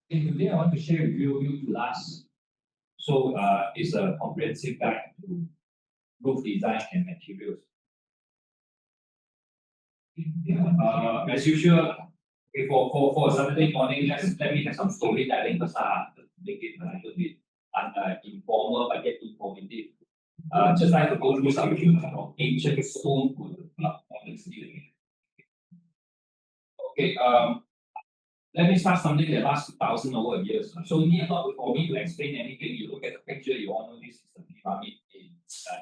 Today I want to share with you class. So it's a comprehensive guide to roof design and materials. As usual, okay, for Saturday morning, let me have some storytelling first, to make it a little bit informal but yet informative. Just like to go through some ancient stone to the modern ceiling. Okay, let me start something that lasts 1,000 over years. So need not for me to explain anything. You look at the picture, you all know this is the pyramid in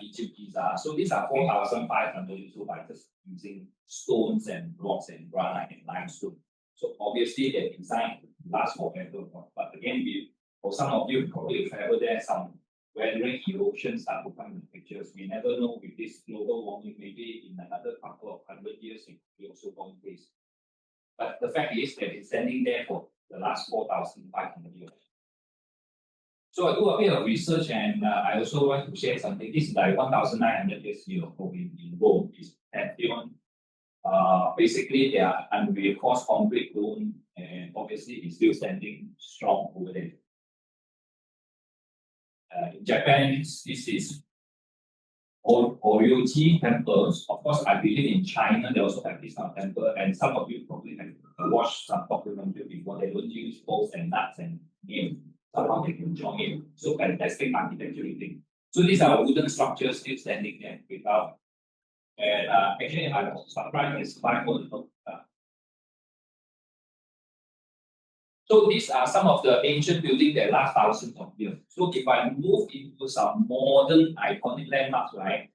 Egypt, Giza. So these are 4,500 years old by just using stones and rocks and granite and limestone. So obviously they're designed to last forever. But again, for some of you probably travel there, some weathering erosion start to come in the pictures. We never know with this global warming, maybe in another couple of 100 years, it will also go in place. But the fact is that it's standing there for the last 4,500 years. So I do a bit of research and I also want to share something. This is like 1,900 years ago in Rome, is Pantheon. Basically, they are unreinforced concrete dome and obviously it's still standing strong over there. In Japan, this is Oryoji temples. Of course, I believe in China, they also have this kind of temple, and some of you probably have watched some documentary before. They don't use bolts and nuts and nails. Somehow they can join it. So fantastic architectural thing. So these are wooden structures still standing there without. And actually, I was surprised it's quite old. So these are some of the ancient buildings that last thousands of years. So if I move into some modern iconic landmarks, right?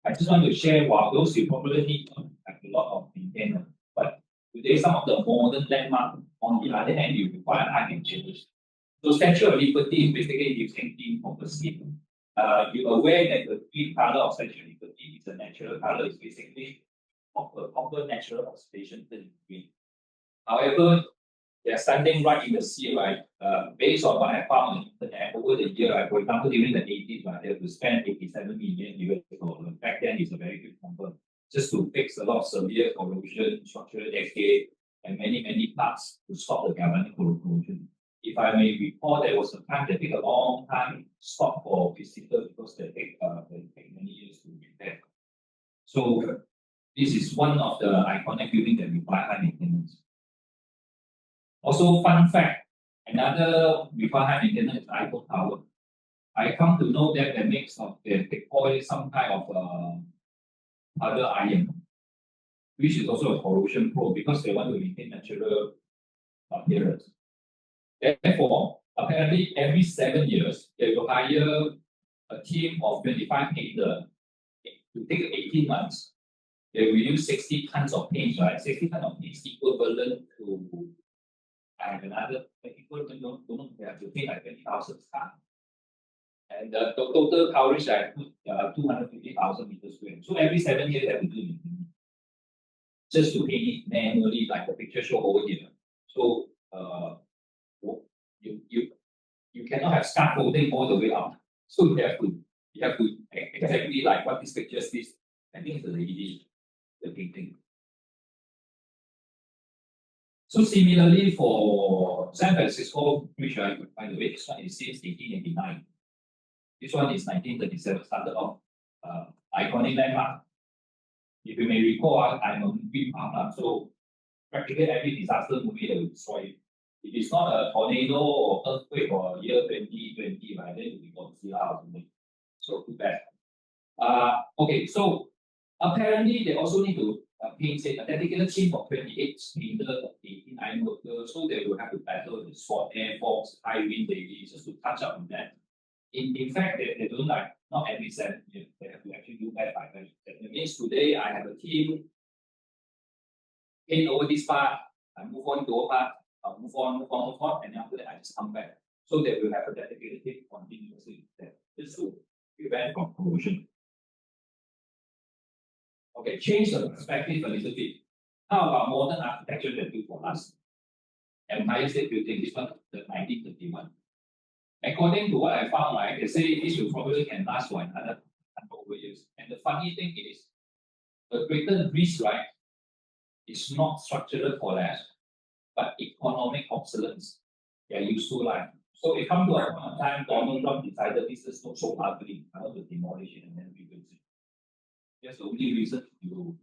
I just want to share, while those you probably need have a lot of maintenance. But today, some of the modern landmarks, on the other hand, you require high maintenance. So Statue of Liberty is basically using green composite. You're aware that the green color of Statue of Liberty is a natural color, it's basically copper natural oxidation turned green. However, they're standing right in the sea, right? Based on what I found on the internet over the year, right? For example, during the 80s, right, they have to spend 87 million US. Back then, it's a very good number just to fix a lot of severe corrosion, structural decay, and many parts to stop the galvanic corrosion. If I may recall, there was a time that took a long time to stop for visitors because they take many years to repair. So this is one of the iconic buildings that require high maintenance. Also, fun fact, another require high maintenance is Eiffel Tower. I come to know that the mix of they call it some kind of other iron, which is also a corrosion probe because they want to maintain natural appearance. Therefore, apparently every 7 years, they will hire a team of 25 painters to take 18 months. They will use 60 tons of paint, right? 60 tons of paint is equivalent to another equivalent, don't know, they have to pay like 20,000 tons. And the total coverage I put 250,000 meters square. So every 7 years, they have to do it just to paint it manually, like the picture show over here. So you cannot have scaffolding all the way up. So you have to exactly like what this picture is. I think it's a lady, the painting. So similarly for San Francisco, which by the way, this one is since 1889. This one is 1937, started off iconic landmark. If you may recall, I'm a movie buff, so practically every disaster movie that will destroy it. If it's not a tornado or earthquake or year 2020, right, then it will be Godzilla or something. So too bad. Okay, so apparently they also need to paint it, a dedicated team of 28 painters, 18 iron workers, so they will have to battle the sword, air force, high wind daily just to touch up on that. In fact, they don't like, not every 7 years, they have to actually do that by that. That means today I have a team, paint over this part, I move on to a part, move on, and after that I just come back. So they will have a dedicated team continuously there. Just to prevent from corrosion. Okay, change the perspective a little bit. How about modern architecture that do for us? Empire State Building, this one, the 1931. According to what I found, right, they say this will probably can last for another 100 over years. And the funny thing is, the greater risk, right, is not structural collapse, but economic obsolescence. their useful life. So it come to a point of time, Donald Trump decided this is not so ugly. I want to demolish it and then rebuild it. That's the only reason you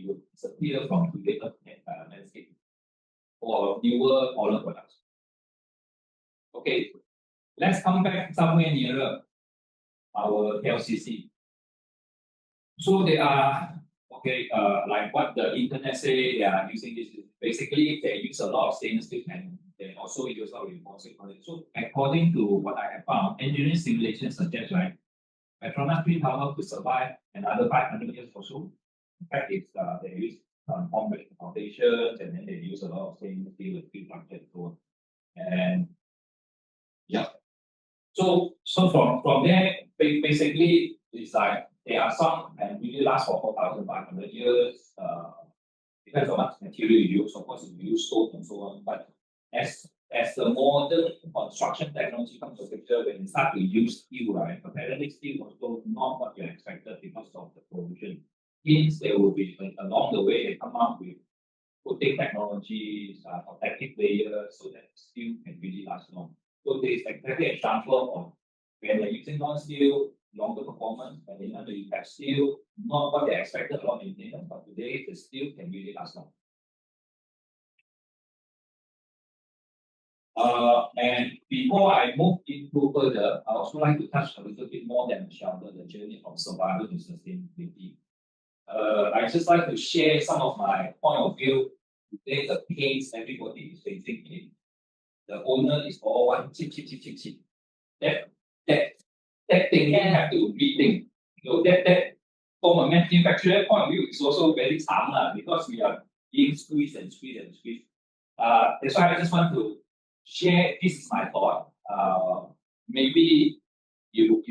will disappear from today's landscape for newer, older products. Okay, let's come back somewhere nearer our LCC. So they are like what the internet say they are using this. Basically, they use a lot of stainless steel and they also use a lot of reinforcing concrete. So according to what I have found, engineering simulations suggest right, Petronas Twin Tower could survive another 500 years or so. In fact, it's they use concrete foundations and then they use a lot of stainless steel and steel structure and so on. And yeah, so from there, basically, it's like there are some and really last for 4,500 years. Depends on what material you use. Of course, if you use stone and so on. But as the modern construction technology comes to picture, when you start to use steel, right, apparently steel also not what you expected because of the pollution. Hence, there will be along the way they come up with coating technologies, protective layers, so that steel can really last long. So there is exactly an example of when they're using non-steel, longer performance, and then under you have steel, not what they expected a lot of maintenance, but today the steel can really last long. And before I move into further, I also like to touch a little bit more than shelter, the journey from survival to sustainability. I just like to share some of my point of view. Today, the pains everybody is facing in. The owner is all one chip. That thing you have to rethink. That from a manufacturer point of view is also very tough because we are being squeezed and squeezed and squeezed. That's why I just want to share. This is my thought. Maybe you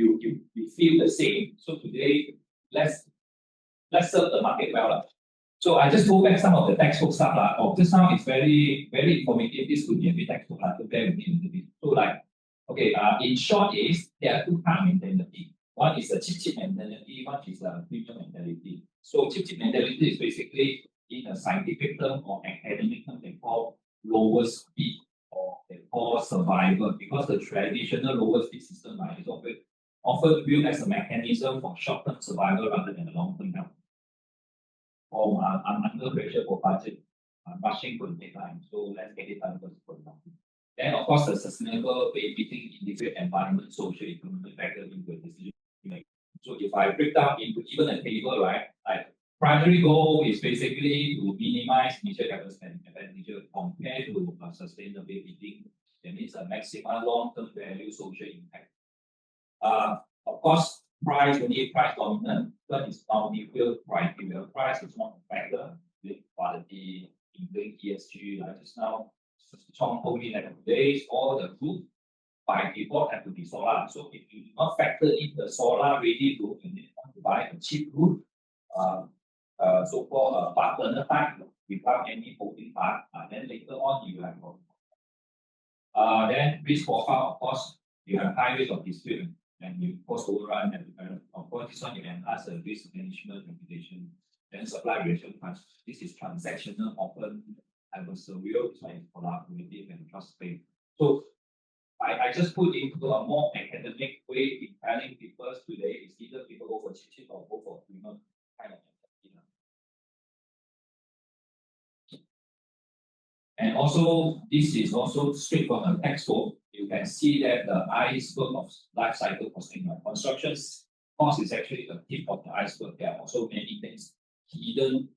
feel the same. So today, let's serve the market well. So I just go back some of the textbook stuff. Just now it's very, very informative. This could be a bit textbook to bear with me a little bit. So like, okay, in short is there are two kinds of mentality. One is a cheap mentality, one is a premium mentality. So cheap mentality is basically in a scientific term or academic term they call lower speed or they call survival because the traditional lower speed system is often viewed as a mechanism for short-term survival rather than a long-term health. I'm under pressure for budget. I'm rushing for the deadline. So let's get it done first for example. Then of course the sustainable benefiting integrate environment, social, economic factor into a decision making. So if I break down into even a table, right, like primary goal is basically to minimize initial capital expenditure compared to sustainability. That means a maximum long-term value social impact. Of course, price only price dominant, but it's multiple criteria. Price is one factor with quality, including ESG, like just now, Chong told me that today all the group by default have to be solar. So if you do not factor in the solar ready group and you want to buy a cheap group, so-called part burner type without any holding part, then later on you have then risk profile, of course, you have high risk of dispute and you cost overrun and of course this one you can ask a risk management reputation, then supply relation funds. This is transactional, often adversarial, this one is collaborative and trust based. So I just put into a more academic way in telling people today is either people go for cheap or go for premium kind of mentality. And also this is also straight from a textbook. You can see that the iceberg of life cycle costing. Construction cost is actually the tip of the iceberg. There are also many things hidden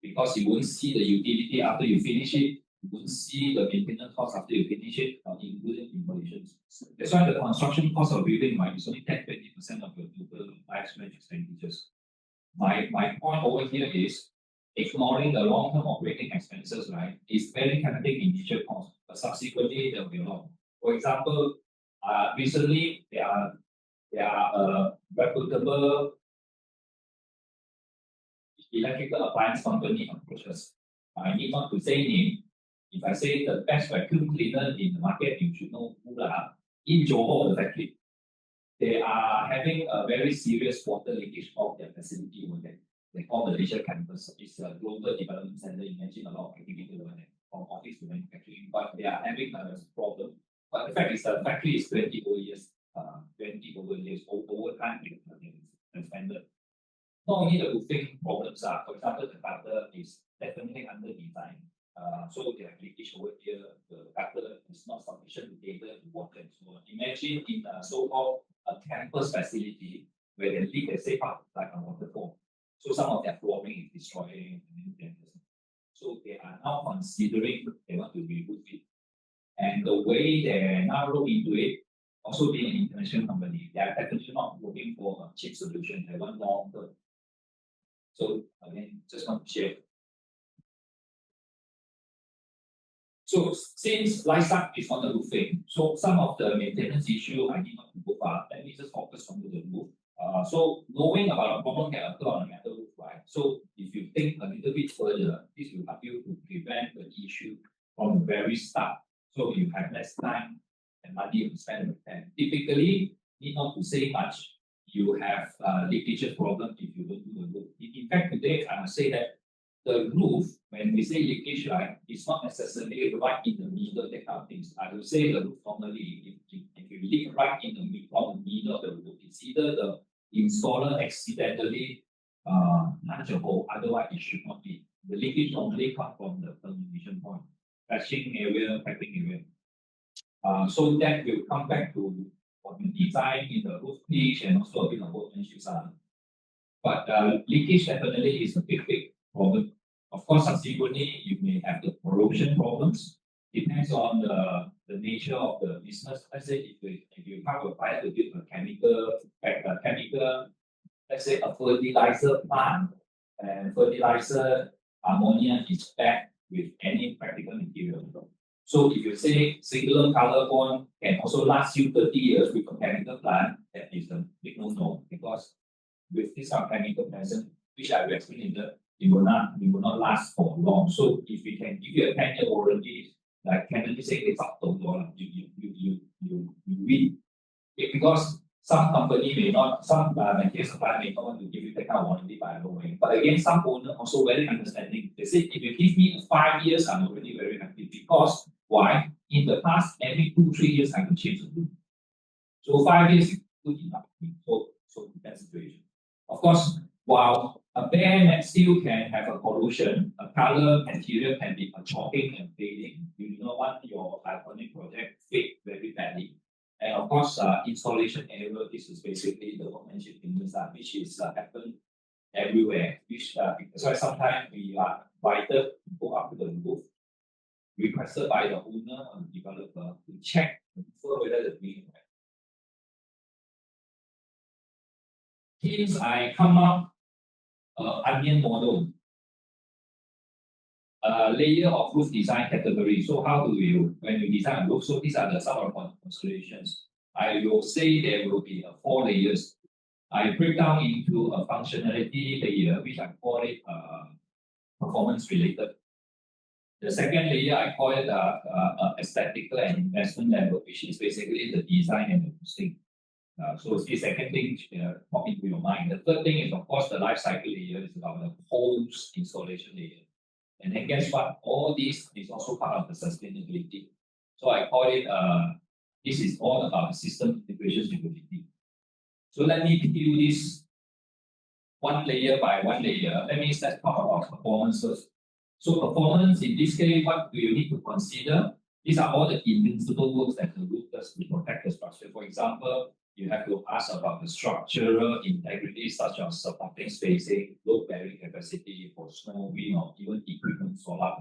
because you won't see the utility after you finish it. You won't see the maintenance cost after you finish it, including demolitions. That's why the construction cost of building is only 10-20% of your total lifespan expenditures. My point over here is ignoring the long-term operating expenses, right, is very tempting initial cost, but subsequently there will be a lot. For example, recently there are reputable electrical appliance company approaches. I need not to say name. If I say the best vacuum cleaner in the market, you should know who in Johor, the factory. They are having a very serious water leakage of their facility over there. They call the Malaysia campus. It's a global development center. Imagine a lot of activity over there. from office to manufacturing, but they are having a problem. But the fact is, the factory is 20 over years, over time, expanded. Not only the roofing problems are, for example, the gutter is definitely under design. So they have leakage over here. The gutter is not sufficient to cater to water and so on. Imagine in a so-called a campus facility where they leak, they say, like a waterfall. So some of their flooring is destroying. So they are now considering they want to remove it. And the way they now look into it, also being an international company, they are definitely not looking for a cheap solution. They want long term. So again, just want to share. So since lifestyle is on the roofing, so some of the maintenance issue I need not to go far. Let me just focus on the roof. So knowing about a problem can occur on a metal roof, right? So if you think a little bit further, this will help you to prevent the issue from the very start. So you have less time and money to spend with them. Typically, need not to say much. You have leakage problem if you don't do the roof. In fact, today I must say that the roof, when we say leakage, right, it's not necessarily right in the middle, that kind of things. I will say the roof normally, if you leak right in the middle of the roof, it's either the installer accidentally nudge a hole, otherwise it should not be. The leakage normally comes from the termination point, patching area, piping area. So that will come back to what you design in the roof pitch and also a bit of workmanship. But leakage definitely is a big problem. Of course, subsequently, you may have the corrosion problems. Depends on the nature of the business. Let's say if you have a fire to build a chemical, let's say a fertilizer plant, and fertilizer ammonia is packed with any practical material. So if you say singular color bond can also last you 30 years with a chemical plant, that is a big no-no, because with this kind of chemical present, which I will explain later, it will not last for long. So if we can give you a 10-year warranty, like Kennedy say it's up to you win. Because some company may not, some material supplier may not want to give you that kind of warranty by the way. But again, some owner also very understanding. They say if you give me 5 years, I'm already very happy. Because why? In the past, every 2-3 years I can change the roof. So 5 years is good enough. So that situation. Of course, while a bare mat steel can have a corrosion, a color material can be a chopping and fading. You do not want your iconic project fade very badly. And of course, installation error, this is basically the workmanship things, which is happen everywhere. Which that's why sometimes we are invited to go up to the roof, requested by the owner or the developer to check whether the green. Since I come up onion model, layer of roof design category. So how do you, when you design a roof, so these are the some of the considerations. I will say there will be 4 layers. I break down into a functionality layer, which I call it performance related. The second layer, I call it aesthetical and investment level, which is basically the design and the hosting. So the second thing pop into your mind. The third thing is, of course, the life cycle layer is about the post installation layer. And then guess what? All this is also part of the sustainability. So I call it, this is all about system integration stability. So let me do this one layer by one layer. Let me start talk about performance first. So performance, in this case, what do you need to consider? These are all the invincible works that the roof does to protect the structure. For example, you have to ask about the structural integrity, such as supporting spacing, load bearing capacity for snow, wind, or even equipment, solar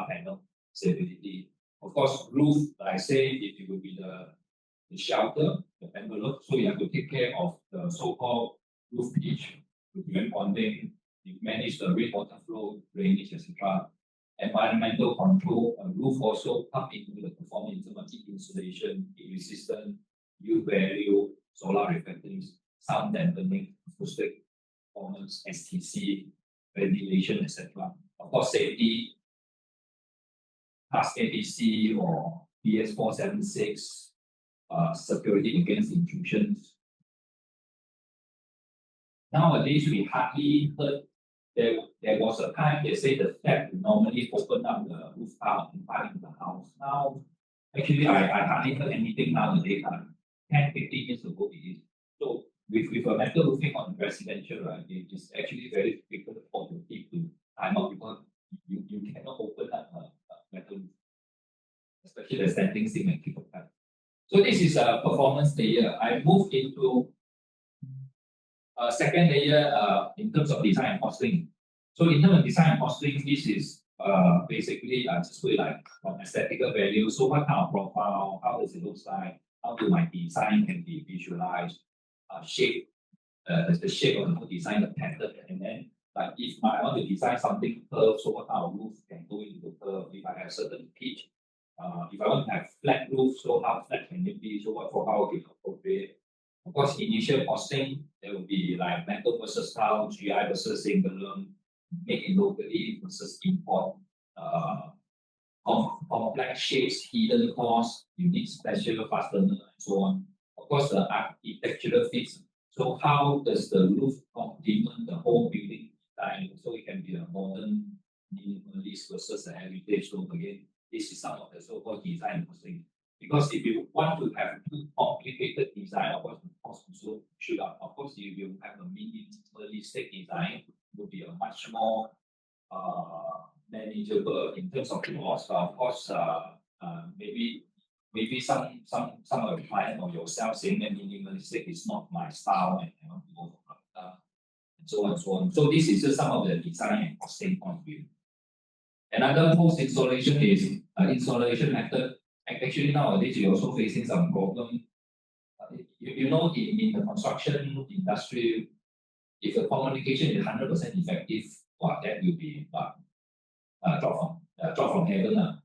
panel stability. Of course, roof, like I say, it will be the shelter, the envelope. So you have to take care of the so-called roof pitch, to prevent bonding, you manage the rainwater flow, drainage, etc. Environmental control, roof also come into the performance in terms of heat insulation, heat resistant, U value, solar reflectance, sound dampening, acoustic performance, STC, ventilation, etc. Of course, safety, Class ABC or PS476, security against intrusions. Nowadays, we hardly heard there there was a time they say the tap will normally open up the roof tile and part in the house. Now, actually, I hardly heard anything nowadays. 10, 15 years ago, it is. So, with a metal roofing on residential, right, it is actually very difficult for the people to time out because you cannot open up a metal roof, especially the standing seam and triple cut. So, this is a performance layer. I moved into second layer in terms of design and costing. So in terms of design and costing, this is basically just put it like from aesthetical value. So what kind of profile, how does it look like, how do my design can be visualized, shape, the shape of the whole design, the pattern, and then like if I want to design something curved, so what kind of roof can go into the curve if I have certain pitch. If I want to have flat roof, so how flat can it be? So what profile will be appropriate? Of course, initial costing, there will be like metal versus tile, GI versus single, make it locally versus import, complex shapes, hidden costs, you need special fastener, and so on. Of course, the architectural fits. So how does the roof complement the whole building design? So it can be a modern minimalist versus a heritage. So again, this is some of the so-called design costing. Because if you want to have too complicated design, of course, the cost also should up. Of course, if you have a minimalistic design, it would be a much more manageable in terms of cost. But of course, maybe some of the client or yourself saying that minimalistic is not my style and I want to go for and so on and so on. So this is just some of the design and costing point of view. Another post installation is installation method. Actually, nowadays you're also facing some problem. You know, in the construction industry, if the communication is 100% effective, well, that will be drop from heaven.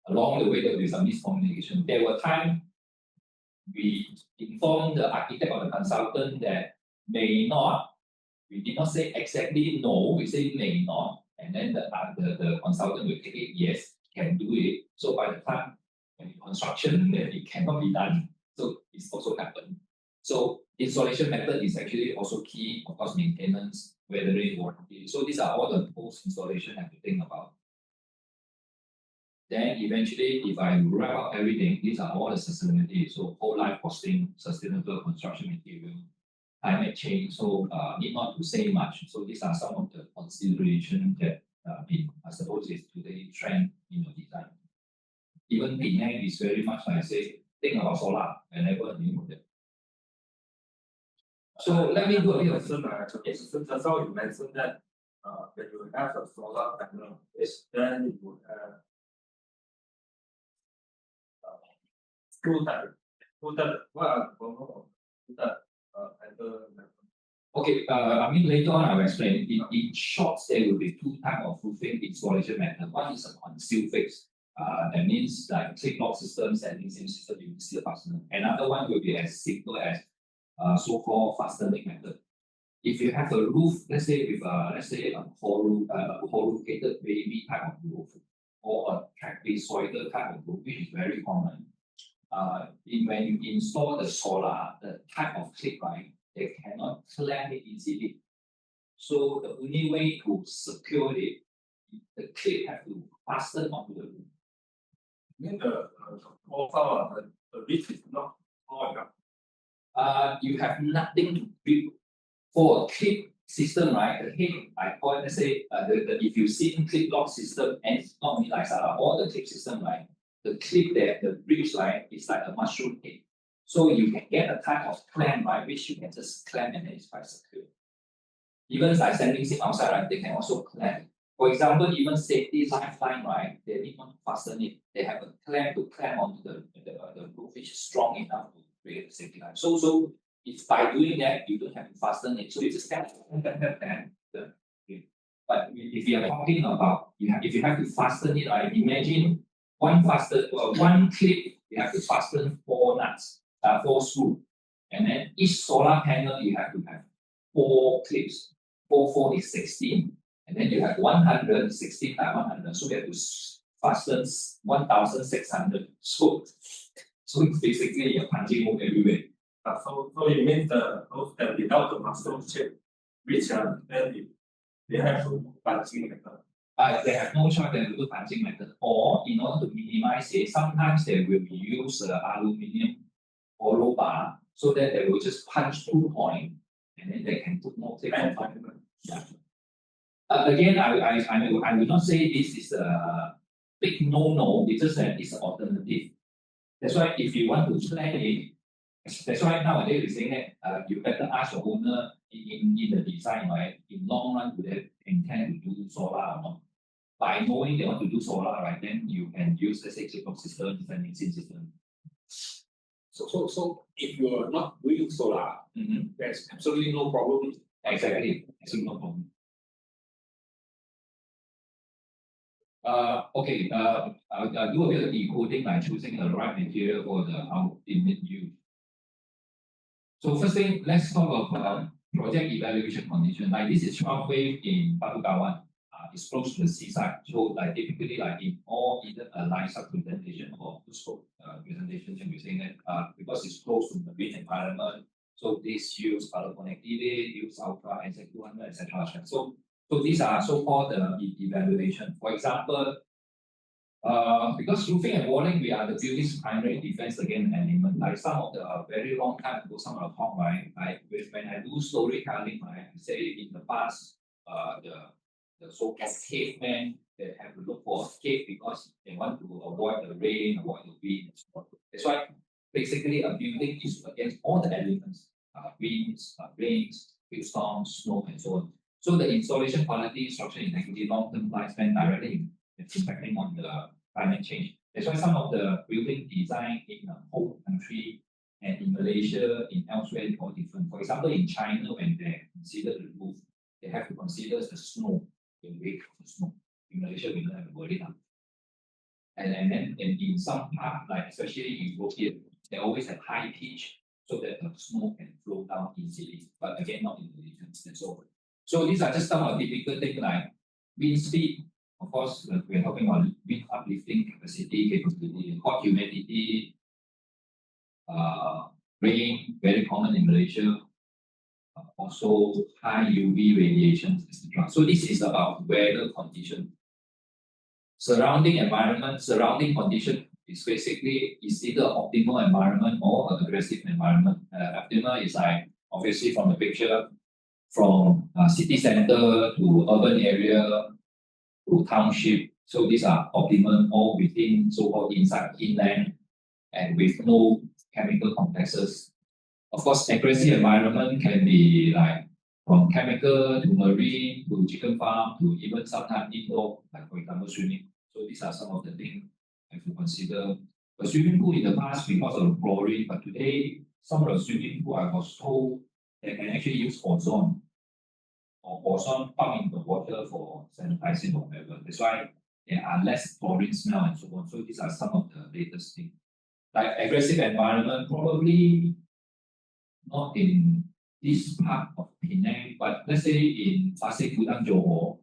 Along the way, there will be some miscommunication. There were times we informed the architect or the consultant that may not. We did not say exactly no. We say may not, and then the consultant will take it. Yes, can do it. So by the time construction, then it cannot be done. So it's also happened. So installation method is actually also key, of course, maintenance, weathering, warranty. So these are all the post-installation I have to think about. Then eventually, if I wrap up everything, these are all the sustainability. So whole life costing, sustainable construction material, climate change. So need not to say much. So these are some of the considerations that I suppose is today trend in the design. Even Penang is very much like say, think about solar whenever you move it. So let me do a bit of just now you mentioned that when you have a solar panel, then you have two types. What are two types Okay, I mean later on I'll explain. In short, there will be two types of roofing installation method. One is a concealed fix. That means like click lock systems and leasing system you see the fastener. Another one will be as simple as so-called fastening method. If you have a roof, let's say with a corrugated baby type of roof or a trapezoidal type of roof, which is very common. When you install the solar, the type of clip, right, they cannot clamp it easily. So the only way to secure it, the clip have to fasten onto the roof. The profile, the width is not high enough. You have nothing to grip. For a clip system, right? The head, I call it, let's say, if you see in clip lock system, and it's not only like all the clip system, right? The clip there, the bridge line is like a mushroom head. So you can get a type of clamp, right? Which you can just clamp and then it's quite secure. Even like sending it outside, right? They can also clamp. For example, even safety lifeline, right? They need not fasten it. They have a clamp to clamp onto the roof, which is strong enough to create a safety line. So if by doing that, you don't have to fasten it. So you just clamp. But if you are talking about, if you have to fasten it, right? Imagine one clip, you have to fasten 4 nuts, 4 screws. And then each solar panel, you have to have 4 clips. 4 is 16. And then you have 100, 16 by 100. So you have to fasten 1,600. So it's basically a punching hole everywhere. So you mean those that without the muscle shape, which then they have to do punching method. They have no choice than to do punching method. Or in order to minimize it, sometimes they will use aluminium hollow bar so that they will just punch 2 points and then they can put more tape on top. Yeah. Again, I will not say this is a big no. It's just that it's an alternative. That's why if you want to plan it, that's why nowadays we're saying that you better ask your owner in the design, right? In long run, do they intend to do solar or not? By knowing they want to do solar, right, then you can use the six system, different mixing system. So if you are not doing solar, there's absolutely no problem. Exactly, absolutely no problem. Okay, I'll do a bit of decoding by choosing the right material for the ultimate use. So first thing, let's talk about project evaluation condition. Like this is 12 wave in Batu Kawan. It's close to the seaside. So like typically like in all either a line sub presentation or scope presentation, we're saying that because it's close to the marine environment, so this use color connectivity, use ultra and 200, etc. So these are so-called evaluation. For example, because roofing and walling, we are the building's primary defense against element. Like some of the very long time ago, some of the talk, right? Like when I do storytelling, right, I say in the past, the so-called cavemen, they have to look for a cave because they want to avoid the rain, avoid the wind. That's why basically a building is against all the elements, winds, rains, hailstorms, snow, and so on. So the installation quality, structural integrity, long-term lifespan directly impacting on the climate change. That's why some of the building design in a whole country and in Malaysia, in elsewhere, is all different. For example, in China, when they consider the roof, they have to consider the snow, the weight of the snow. In Malaysia, we don't have to worry about. And then in some part, like especially in Europe, they always have high pitch so that the snow can flow down easily. But again, not in Malaysia, that's all. So these are just some of the typical things like wind speed. Of course, we're talking about wind uplifting capability, hot humidity, rain, very common in Malaysia. Also high UV radiations, etc. So this is about weather condition. Surrounding environment, surrounding condition is basically is either optimal environment or aggressive environment. Optimal is like obviously from the picture, from city center to urban area to township. So these are optimal all within so-called inside inland and with no chemical complexes. Of course, aggressive environment can be like from chemical to marine to chicken farm to even sometimes indoor, like for example swimming. So these are some of the things I have to consider. A swimming pool in the past because of chlorine, but today some of the swimming pool I was told they can actually use ozone or ozone pump in the water for sanitizing or whatever. That's why there are less chlorine smell and so on. So these are some of the latest things. Like aggressive environment, probably not in this part of Penang, but let's say in Pasir Gudang, Johor,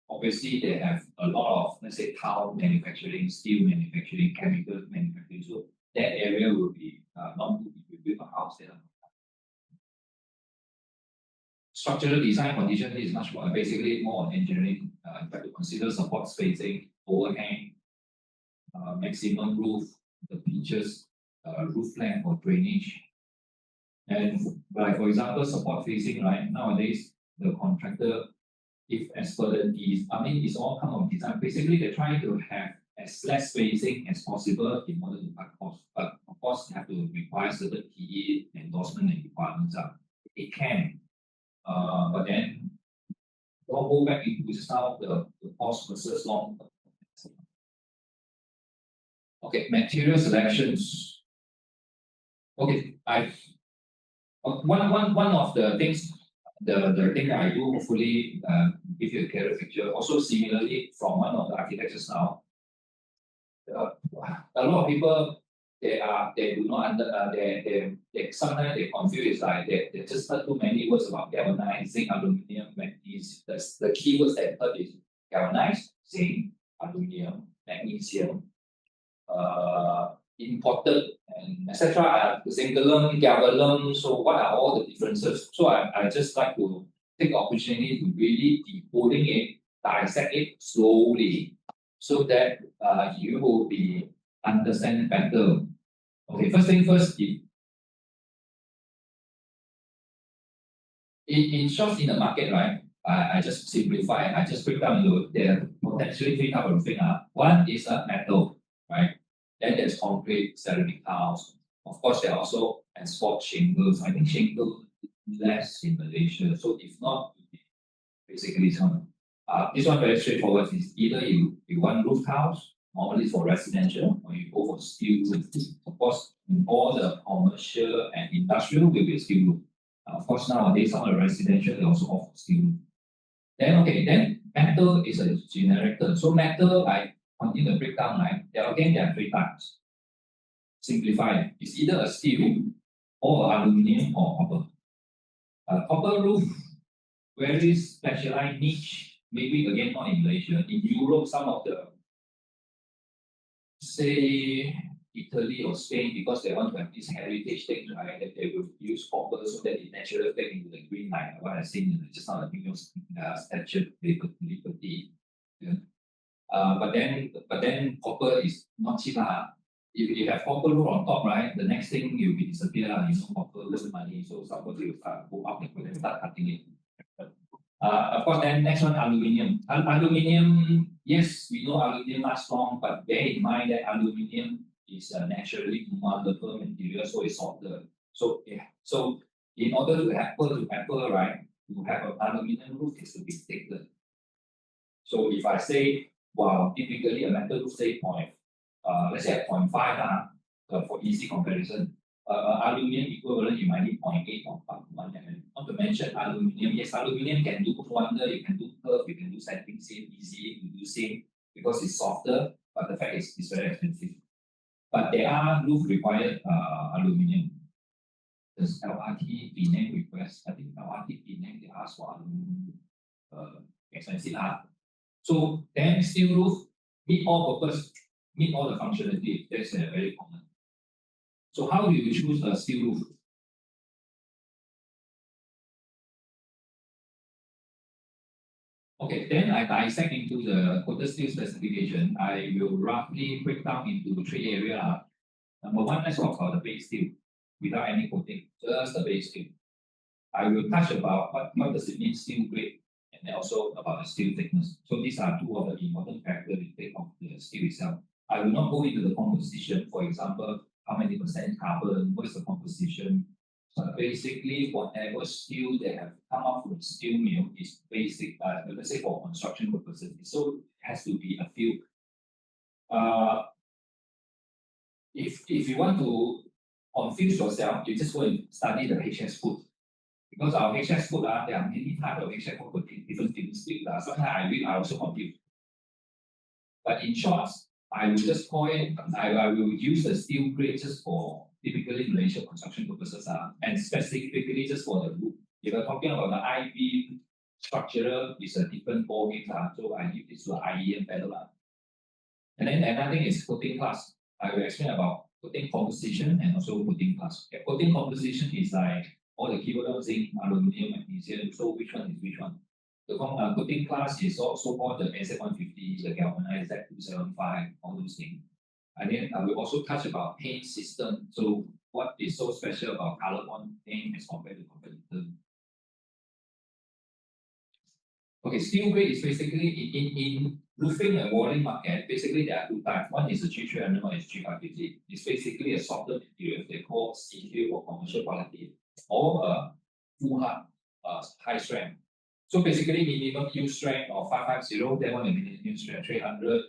obviously they have a lot of, let's say, tile manufacturing, steel manufacturing, chemical manufacturing. So that area will be not good if you build a house there. Structural design condition is much more basically more on engineering. In fact, to consider support spacing, overhang, maximum roof, the pitches, roof length for drainage. And like for example, support facing, right? Nowadays, the contractor, if as per the it's all kind of design. Basically, they try to have as less spacing as possible in order to cut costs. But of course, they have to require certain PE endorsement and requirements. It can. But then don't go back into just now the cost versus long term. Okay, material selections. Okay, one of the things, the thing that I do hopefully give you a clearer picture. Also similarly from one of the architects now, a lot of people they do not under they sometimes they confuse like they just heard too many words about galvanized, zinc, aluminum, magnesium. The keywords that heard is galvanized, zinc, aluminum, magnesium, imported and etc. Zingalum, galvanum. So what are all the differences? So I just like to take the opportunity to really decoding it, dissect it slowly, so that you will be understand better. Okay, first thing first, in short, in the market, right? I just simplify. I just break down into there are potentially three types of roofing. One is a metal, right? Then there's concrete, ceramic tiles. Of course, there are also export shingles. I think shingle less in Malaysia. So if not, basically this one very straightforward. Is either you want roof tiles, normally for residential, or you go for steel roof. Of course, all the commercial and industrial will be steel roof. Of course, nowadays some of the residential they also offer steel roof. Then metal is a generic term. So metal, I continue to break down, right? There are three types. Simplified. It's either a steel or aluminum or copper. Copper roof, very specialized niche, maybe again not in Malaysia. In Europe, some of the, say, Italy or Spain, because they want to have these heritage things, right? That they will use copper so that it naturally fade into the green line. What I seen just now, I think it was statue liberty. Yeah. But then copper is not cheap. If you have copper roof on top, right, the next thing you'll be disappear. Copper lose money, so somebody will go up and start cutting it. Of course, then next one, aluminium. Aluminium, yes, we know aluminium lasts long, but bear in mind that aluminium is a naturally malleable material, so it's softer. So in order to apple, right, to have an aluminium roof is to be thicker. So if I say, wow, typically a metal roof say let's say at 0.5 for easy comparison. Aluminium equivalent, you might need 0.8 or 0.1. Not to mention aluminium. Yes, aluminium can do wonder, you can do curve, you can do setting seam easy, you do seam because it's softer, but the fact is it's very expensive. But there are roof required aluminium. There's LRT Penang request. I think LRT Penang they ask for aluminium expensive. So then steel roof meet all purpose, meet all the functionality. That's very common. So how do you choose a steel roof? Okay, then I dissect into the coated steel specification. I will roughly break down into three areas. Number one, let's talk about the base steel without any coating, just the base steel. I will touch about what does it mean steel grade and then also about the steel thickness. So these are two of the important characteristics of the steel itself. I will not go into the composition, for example, how many percent carbon, what is the composition. But basically, whatever steel they have come up from steel mill is basic, let's say for construction purposes. So it has to be a few. If you want to confuse yourself, you just go and study the HS code. Because our HS code, there are many types of HS code for different steel. Sometimes I read, I also confuse. But in short, I will just call it, I will use the steel grade just for typically Malaysia construction purposes and specifically just for the roof. If you're talking about the IB structural, it's a different ball game. So I use this to IEM better. And then another thing is coating class. I will explain about coating composition and also coating class. Okay, coating composition is like all the keyword zinc, aluminum, magnesium. So which one is which one? The coating class is also called the SF150, the galvanized Z275, all those things. And then I will also touch about paint system. So what is so special about color bond paint as compared to competitor? Okay, steel grade is basically in roofing and walling market. Basically, there are two types. One is a G300, one is G550. It's basically a softer material. They call CQ or commercial quality, or a full hard, high strength. So basically, minimum use strength of 550, that one is minimum use strength 300.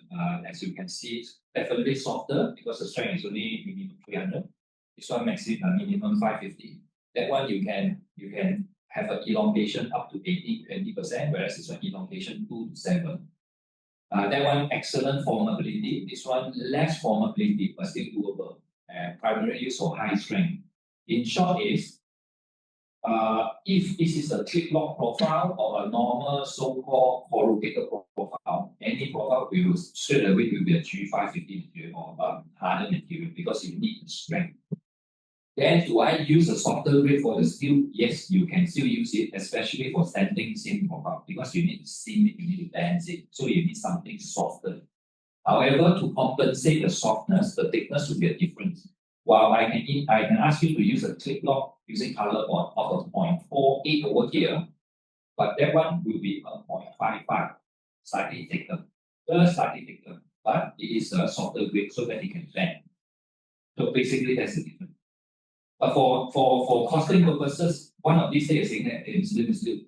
As you can see, it's definitely softer because the strength is only minimum 300. This one maximum minimum 550. That one you can have an elongation up to 80-20%, whereas this one elongation 2 to 7. That one excellent formability. This one less formability, but still doable. Primary use for high strength. In short, is if this is a clip lock profile or a normal so-called corrugated profile, any profile will straight away will be a G550 material or harder material because you need the strength. Then do I use a softer grade for the steel? Yes, you can still use it, especially for standing seam profile, because you need to seam it, you need to bend it, so you need something softer. However, to compensate the softness, the thickness will be a difference. While I can ask you to use a clip lock using color of a 0.48 over here, but that one will be a 0.55, slightly thicker, just slightly thicker, but it is a softer grade so that it can bend. So basically, that's the difference. But for costing purposes, one of these days saying that is still,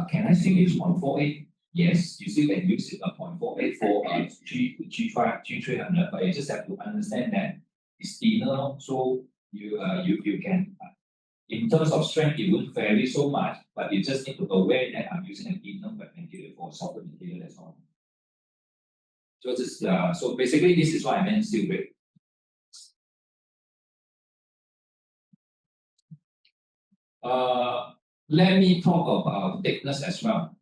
can I still use 0.48? Yes, you still can use it a 0.48 for G5, G300, but you just have to understand that it's thinner, so you can in terms of strength it won't vary so much, but you just need to aware that I'm using a thinner material for softer material, that's all. So this so basically this is what I meant steel grade. Let me talk about thickness as well.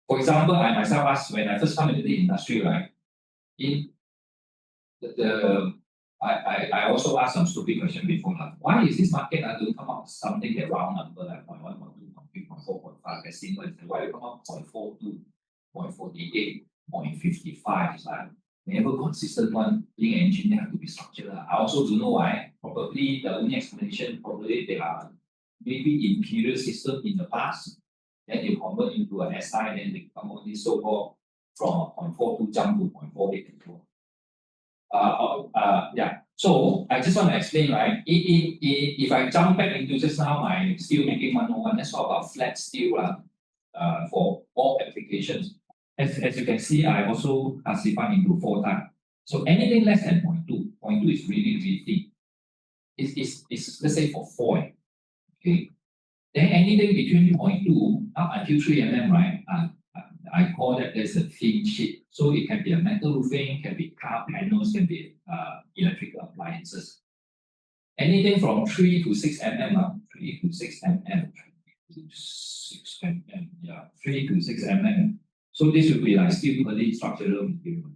For example, I myself asked when I first come into the industry, right? In I also asked some stupid question before. Like, why is this market don't come up with something that round number like 0.1, 0.2, 0.3, 0.4, 0.5? As simple as why you come up with 0.42, 0.48, 0.55? It's like never consistent one. Being an engineer have to be structured. I also don't know why. Probably the only explanation probably they are maybe imperial system in the past. Then you convert into an SI, then they come on this so-called from 0.42 jump to 0.48 control. Yeah. So I just want to explain, right? If I jump back into just now my steel making 101, let's talk about flat steel for all applications. As you can see, I also classify into 4 types. So anything less than 0.2, 0.2 is really, really thin. It's let's say for foil. Okay. Then anything between 0.2 up until 3 mm, right? I call that as a thin sheet. So it can be a metal roofing, can be car panels, can be electrical appliances. Anything from 3 to 6 mm, 3 to 6 mm, 3 to 6 mm, yeah, 3 to 6 mm. So this will be like steel purlin structural material.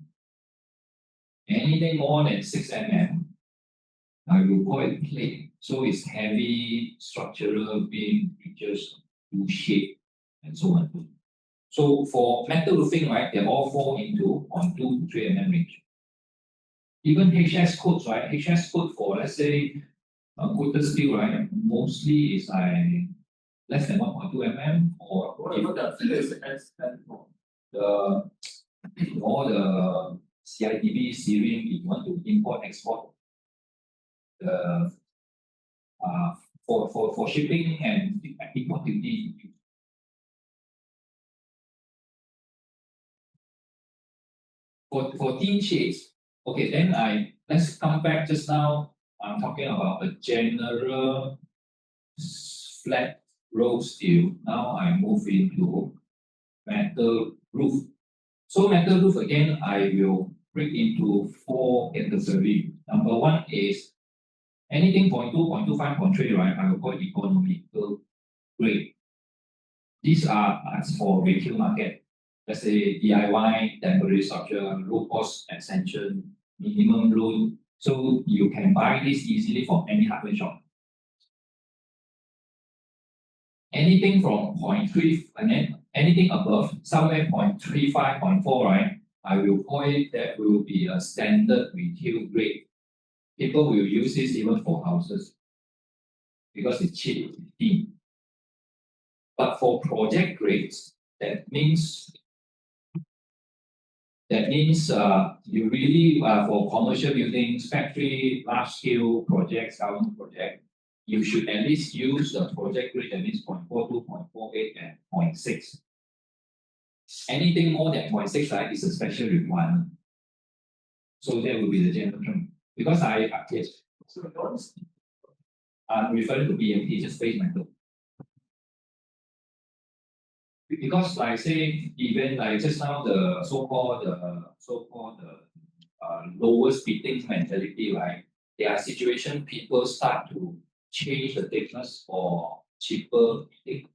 Anything more than 6 mm, I will call it plate. So it's heavy structural beam, features, shape, and so on. So for metal roofing, right, they all fall into 0.2 to 3 mm range. Even HS codes, right? HS code for let's say coated steel, right, mostly is like less than 1.2 mm or What about the CSS stand for? the all the CITB, Syrian, if you want to import, export the for shipping and import duty. For thin shades, okay, then let's come back just now. I'm talking about a general flat rolled steel. Now I move into metal roof. So metal roof again, I will break into 4 categories. Number 1 is anything 0.2, 0.25, 0.3, right? I will call economical grade. These are as for retail market. Let's say DIY, temporary structure, low cost extension, minimum load. So you can buy this easily from any hardware shop. Anything from 0.3 and then anything above, somewhere 0.35, 0.4, right? I will call it that will be a standard retail grade. People will use this even for houses because it's cheap, it's thin. But for project grades, that means you really for commercial buildings, factory, large scale projects, government project, you should at least use the project grade that means 0.42, 0.48, and 0.6. Anything more than 0.6, right, is a special requirement. So that will be the general term. Because yes, I'm referring to BMT, just base metal. Because like say even like just now the so-called lowest fittings mentality, right? There are situations people start to change the thickness for cheaper fitting.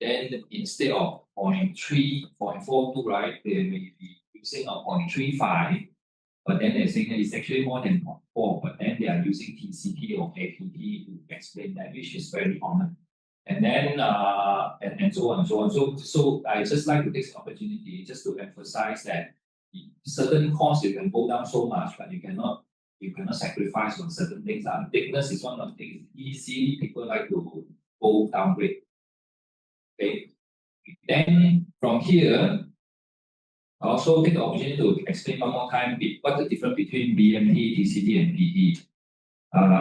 Then instead of 0.3, 0.42, right, they may be using a 0.35, but then they're saying that it's actually more than 0.4, but then then they are using TCT or APT to explain that, which is very common. And then and so on and so on. So I just like to take this opportunity just to emphasize that certain costs you can go down so much, but you cannot sacrifice on certain things. Thickness is one of the things easily people like to go downgrade. Okay. Then from here, I also take the opportunity to explain one more time what the difference between BMT, TCT, and PE.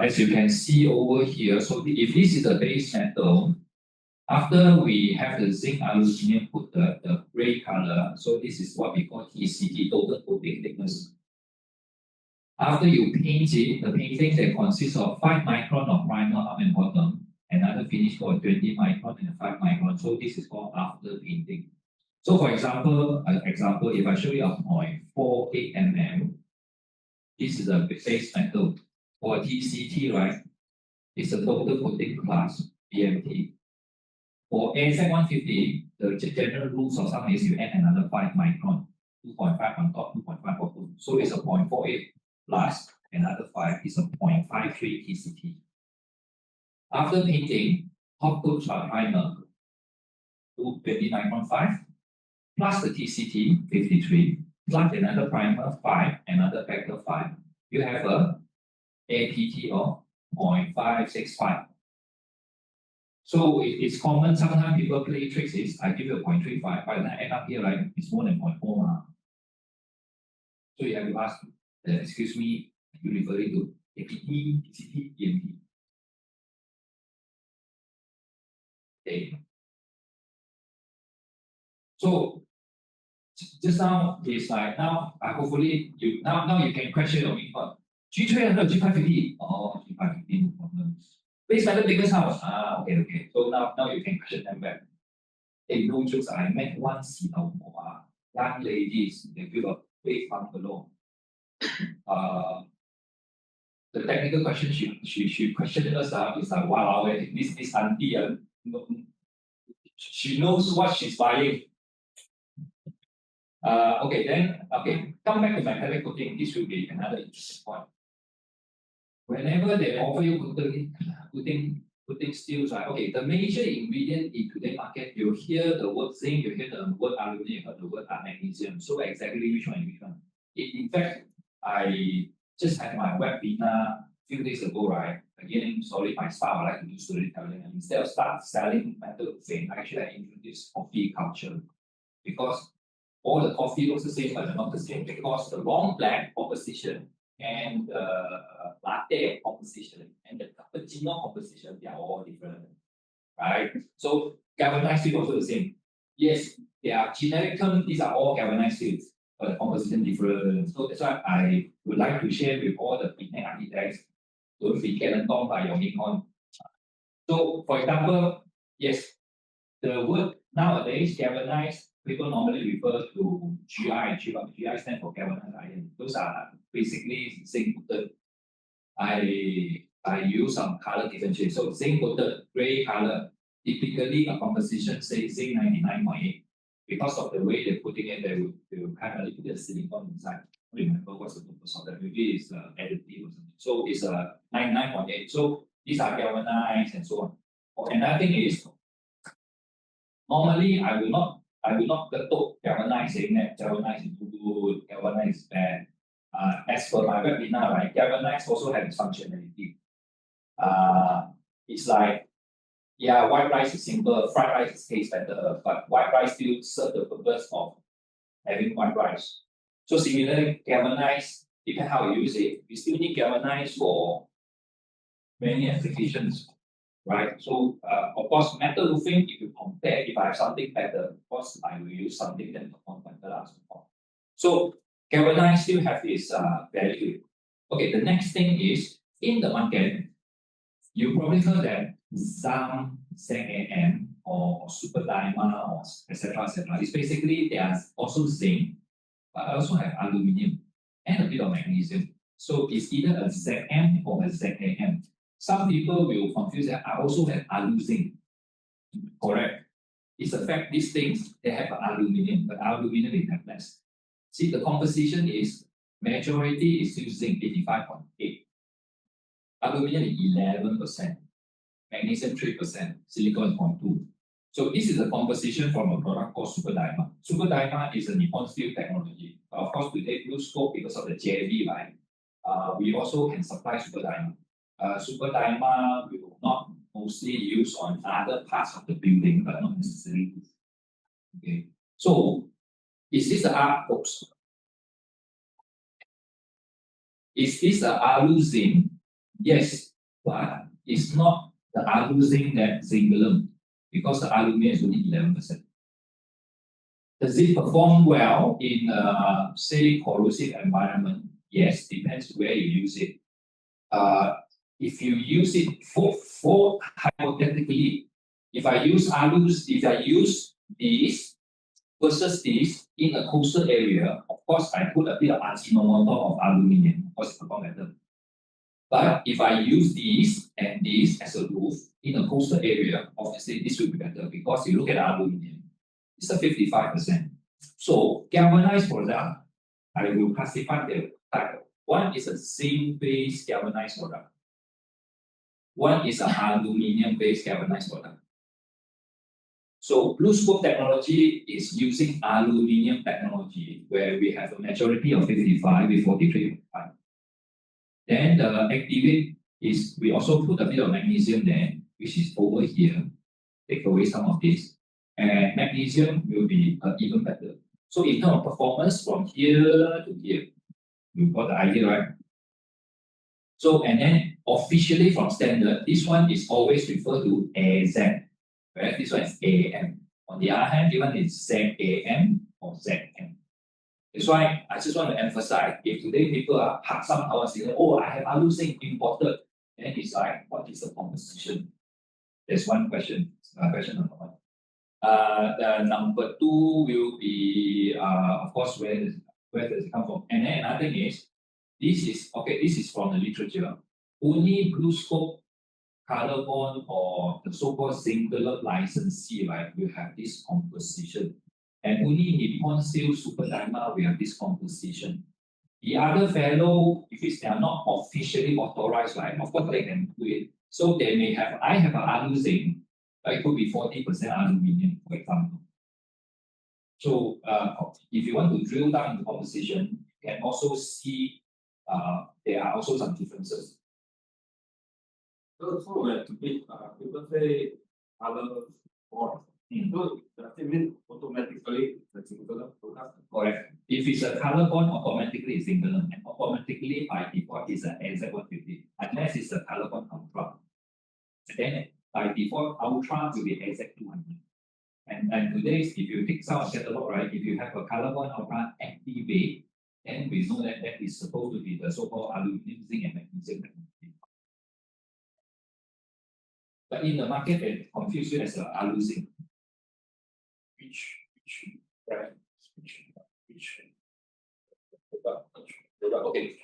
As you can see over here, so if this is the base metal, after we have the zinc aluminum put the gray color, so this is what we call TCT, total coating thickness. After you paint it, the painting that consists of 5 micron of primer up and bottom, another finish called 20 micron and 5 micron. So this is called after painting. So for example, if I show you a 0.48 mm, this is a base metal. For TCT, right, it's a total coating class, BMT. For AZ150, the general rules of thumb is you add another 5 micron, 2.5 on top, 2.5 on top. So it's a 0.48 plus another 5 is a 0.53 TCT. After painting, top coat primer to 29.5 plus the TCT 53 plus another primer 5, another factor 5. You have a APT of 0.565. So it's common. Sometimes people play tricks. Is I give you a 0.35, but then I end up here like it's more than 0.4. So you have to ask, excuse me, are you referring to APT, TCT, EMT? Okay. So just now is like now hopefully you now you can question your mean. G300, G550. Oh, G550, no problem. Base metal thickness how? Okay. So now you can question them back. Hey, no jokes. I met one young ladies. They build a big bungalow. The technical question she questioned us is like, wow, this auntie, she knows what she's buying. Okay, come back to metallic coating. This will be another interesting point. Whenever they offer you coating steels, right? Okay, the major ingredient in today's market, you hear the word zinc, you hear the word aluminum, you hear the word magnesium. So exactly which one is which one? In fact, I just had my webinar a few days ago, right? Again, sorry, my style, I like to do storytelling. And instead of start selling metal thing, actually I introduced coffee culture. Because all the coffee looks the same, but they're not the same. Because the long black composition and the latte composition and the cappuccino composition, they are all different, right? So galvanized steel also the same. Yes, they are generic terms. These are all galvanized steels, but the composition different. So that's why I would like to share with all the beginning architects. Don't be carried on by your econ. So for example, yes, the word nowadays galvanized, people normally refer to GI. GI stands for galvanized iron. Those are basically zinc coated. I use some color differentiation. So zinc coated, gray color, typically a composition say zinc 99.8. Because of the way they're putting it, they will kind of put the silicon inside. I don't remember what's the purpose of that. Maybe it's additive or something. So it's a 99.8. So these are galvanized and so on. Another thing is normally I will not talk galvanize saying that galvanize is good, galvanize is bad. As per my webinar, right, galvanize also has functionality. It's like, yeah, white rice is simple, fried rice tastes better, but white rice still serve the purpose of having white rice. So similarly, galvanize, depends how you use it. You still need galvanize for many applications, right? So of course, metal roofing, if you compare, if I have something better, of course I will use something that performs better as well. So galvanize still have its value. Okay, the next thing is in the market, you probably heard that some ZAM or super diamond or etc. It's basically they are also zinc, but also have aluminum and a bit of magnesium. So it's either a ZM or a ZAM. Some people will confuse that I also have alu zinc. Correct. It's a fact these things they have aluminum, but aluminum they have less. See, the composition is majority is still zinc 85.8. Aluminium is 11%, magnesium 3%, silicon is 0.2. So this is a composition from a product called Super Dyma. Super Dyma is a Nippon Steel technology. Of course, today blue scope because of the JV, right? We also can supply Super Dyma. Super Dyma will not mostly use on other parts of the building, but not necessarily. Okay. So is this the art, folks? Is this the alu zinc? Yes, but it's not the alu zinc that zinc because the aluminum is only 11%. Does it perform well in a, say, corrosive environment? Yes, depends where you use it. If you use it for hypothetically, if I use this versus this in a coastal area, of course I put a bit of Ajinomoto of aluminium, of course it perform better. But if I use this and this as a roof in a coastal area, obviously this will be better because you look at aluminium, it's a 55%. So galvanized product, I will classify the type. One is a zinc-based galvanized product. One is an aluminium-based galvanized product. So blue scope technology is using aluminium technology, where we have a majority of 55 with 43.5. Then the activate is we also put a bit of magnesium there, which is over here. Take away some of this, and magnesium will be even better. So in terms of performance from here to here, you've got the idea, right? So and then officially from standard, this one is always referred to AZ, whereas this one is AM. On the other hand, this one is ZAM or ZM. That's why I just want to emphasize, if today people are somehow saying, oh, I have alu zinc imported, then it's like, what is the composition? That's one question. Question number one. The number two will be, of course, where does it come from? And then another thing is, this is from the literature. Only blue scope, carbon, or the so-called singular licensee, right, will have this composition. And only Nippon Steel Super Dyma will have this composition. The other fellow, if they are not officially authorized, right, of course they can do it. So they may have, I have an alu zinc, it could be 40% aluminium, for example. So if you want to drill down into composition, you can also see there are also some differences. So when people say color bond, so does it mean automatically the singular product? Correct. If it's a color bond, automatically it's singular, and automatically by default is an AZ150, unless it's a color bond ultra. Then by default, ultra will be AZ200. And today, if you take some catalog, right, if you have a color bond ultra activate, then we know that that is supposed to be the so-called aluminum, zinc, and magnesium technology. But in the market, they confuse you as alu zinc. Which okay.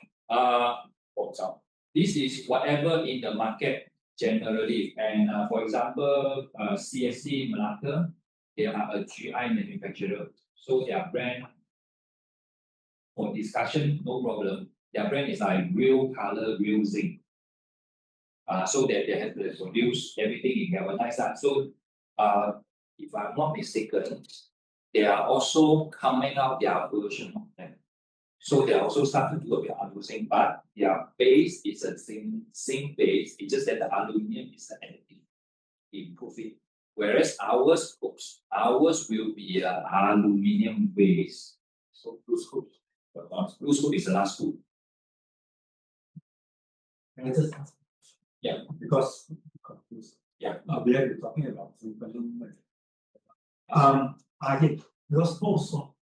For example, this is whatever in the market generally. And for example, CSC Malacca, they are a GI manufacturer. So their brand, for discussion, no problem. Their brand is like real color, real zinc. So that they have to produce everything in galvanized. So if I'm not mistaken, they are also coming out their version of them. So they also start to do a bit of alu zinc, but their base is a zinc base. It's just that the aluminium is an additive. Improve it. Whereas ours will be an aluminium base. So blue scope is the last scoop. Can I just ask? Yeah. Because I'm confused. Yeah. We are talking about singular. Because most of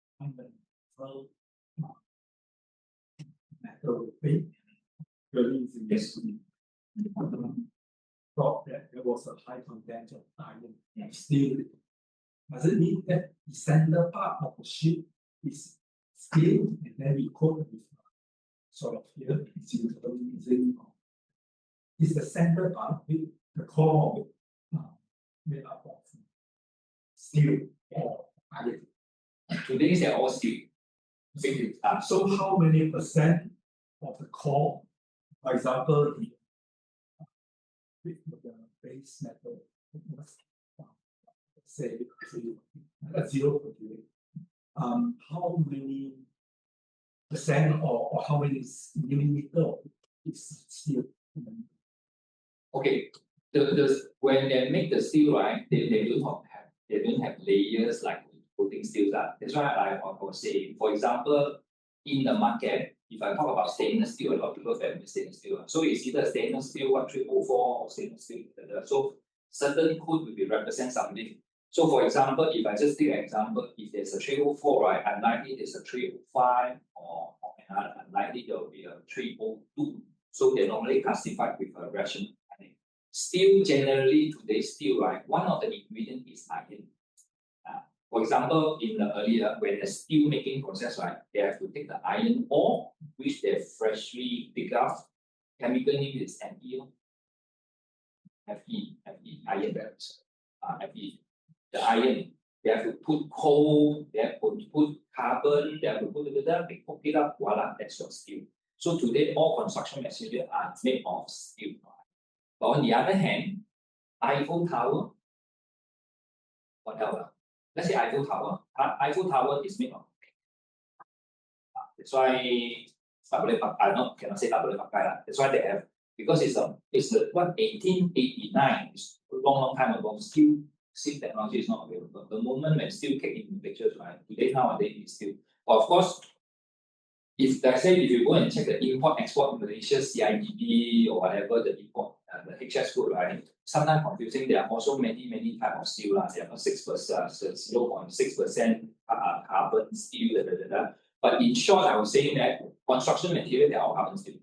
metal weight really is in this. Thought that there was a high content of iron and steel. Does it mean that the center part of the ship is steel and then we coat with sort of here is the center part with the core of it made up of steel or iron? Today they're all steel. So how many percent of the core, for example, with the base metal, say, 0.8, how many percent or how many millimeter is steel? Okay, when they make the steel, right, they don't have layers like coating steels. That's why I was saying, for example, in the market, if I talk about stainless steel, a lot of people family stainless steel. So it's either stainless steel 1304 or stainless steel. So certain code will be represent something. So for example, if I just take an example, if there's a 304, right, unlikely there's a 305 or unlikely there will be a 302. So they're normally classified with a ration. Steel generally today's steel, right? One of the ingredients is iron. For example, in the earlier when the steel making process, right, they have to take the iron ore, which they freshly dig up. Chemical name is Fe, iron. Fe. The iron. They have to put coal, they have to put carbon, they have to put they cook it up, voila, that's your steel. So today all construction materials are made of steel. But on the other hand, Eiffel Tower, what else? Let's say Eiffel Tower. Eiffel Tower is made of. That's why cannot say that's why they have, because it's the 1889, it's a long time ago. Steel technology is not available. The moment when steel came in pictures, right? Today nowadays it's steel. But of course, if let's say if you go and check the import export Malaysia CIDB or whatever the import the HS code, right? Sometimes confusing. There are also many type of steel. There are 0.6% carbon steel. But in short, I was saying that construction material they are all carbon steel.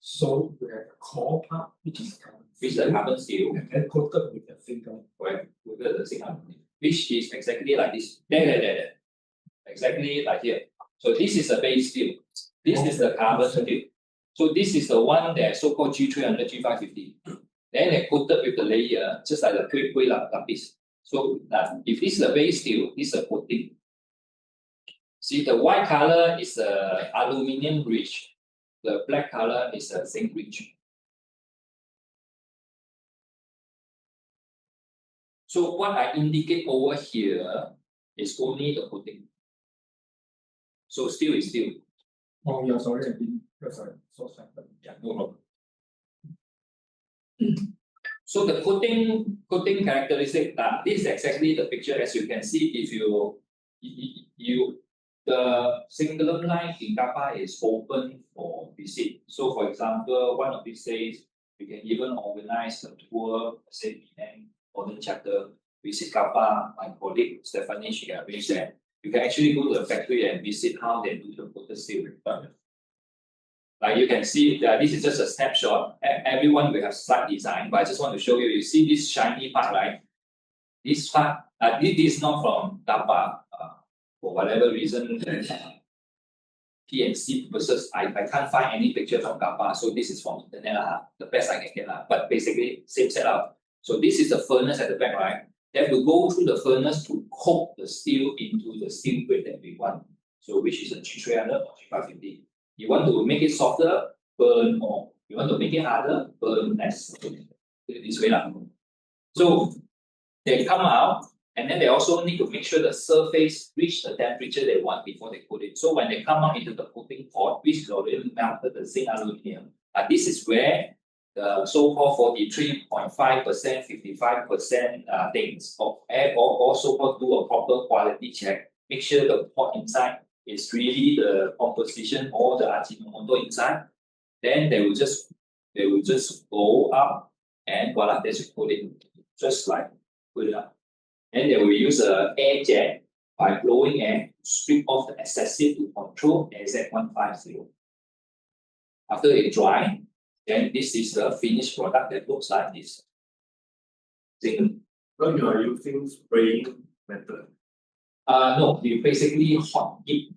So we have a core part which is carbon. Which is the carbon steel. And then coated with the zinc. Correct. With the zinc. Which is exactly like this. There. Exactly like here. So this is the base steel. This is the carbon steel. So this is the one that so-called G300, G550. Then they coated with the layer, just like the kuih lapis. So if this is the base steel, this is a coating. See, the white color is the aluminium rich. The black color is the zinc rich. So what I indicate over here is only the coating. So steel is steel. Oh, yeah, sorry, so sorry. Yeah, no problem. So the coating characteristic, this is exactly the picture as you can see. If the singular line in Kappa is open for visit. So for example, one of these days, we can even organize a tour, say Penang, Northern Chapter, visit Kappa. My colleague Stephanie, she arranged that. You can actually go to the factory and visit how they do the coated steel. Like you can see, this is just a snapshot. Everyone will have slight design, but I just want to show you. You see this shiny part, right? This part, this is not from Kappa. For whatever reason, PNC purposes, I can't find any picture from Kappa, so this is from internet, the best I can get. But basically, same setup. So this is the furnace at the back, right? They have to go through the furnace to coat the steel into the steel grade that we want. So which is a G300 or G550. You want to make it softer, burn more. You want to make it harder, burn less. This way. So they come out, and then they also need to make sure the surface reach the temperature they want before they coat it. So when they come out into the coating pot, which is already melted the zinc aluminum, this is where the so-called 43.5%, 55% things, or so-called do a proper quality check. Make sure the pot inside is really the composition or the Ajinomoto inside. Then they will just go up and voila, they should put it just like put it up. And they will use an air jet by blowing air to strip off the excessive to control AZ150. After it dry, then this is the finished product that looks like this. So you are using spraying method? No, you basically hot heat.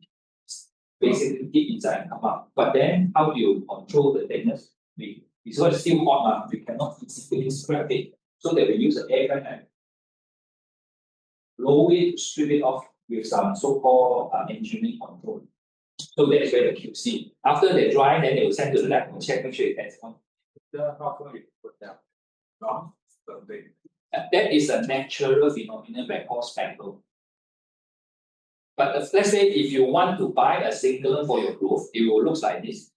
Basically heat inside and come out. But then how do you control the thickness? Because it's still hot, we cannot physically scrap it. So they will use an air gun and blow it, strip it off with some so-called engineering control. So that is where the QC. After they dry, then they will send to the lab and check, make sure it has one. How come you put down? Not something. That is a natural phenomenon we call spangle. But let's say if you want to buy a singular for your roof, it will look like this.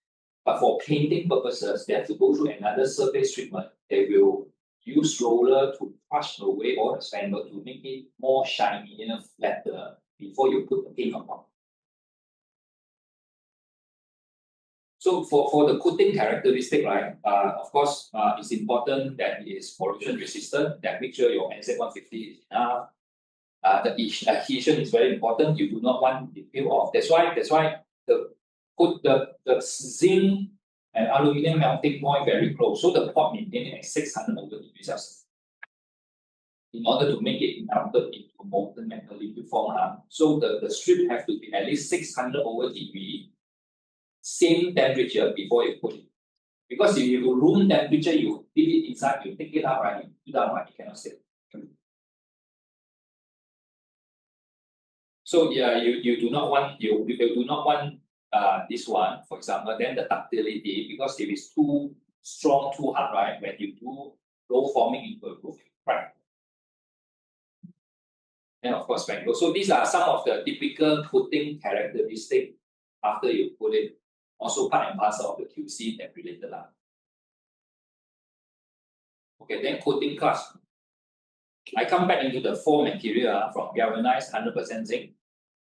But for painting purposes, they have to go through another surface treatment. They will use roller to crush away all the spangle to make it more shiny and flatter before you put the paint on top. So for the coating characteristic, right, of course, it's important that it is corrosion resistant, that make sure your NZ150 is enough. The adhesion is very important. You do not want it to peel off. That's why the zinc and aluminium melting point very close. So the pot maintaining at 600 over degrees Celsius in order to make it melted into molten metal liquid form. So the strip have to be at least 600 over degree, same temperature before you put it. Because if you room temperature, you leave it inside, you take it out, right? You put it out, right? You cannot stay. So yeah, you do not want this one, for example, then the ductility, because if it's too strong, too hard, right? When you do roll forming into a roof, right? And of course, spangle. So these are some of the typical coating characteristics after you put it. Also part and parcel of the QC that related. Okay, then coating class. I come back into the four material from galvanized 100% zinc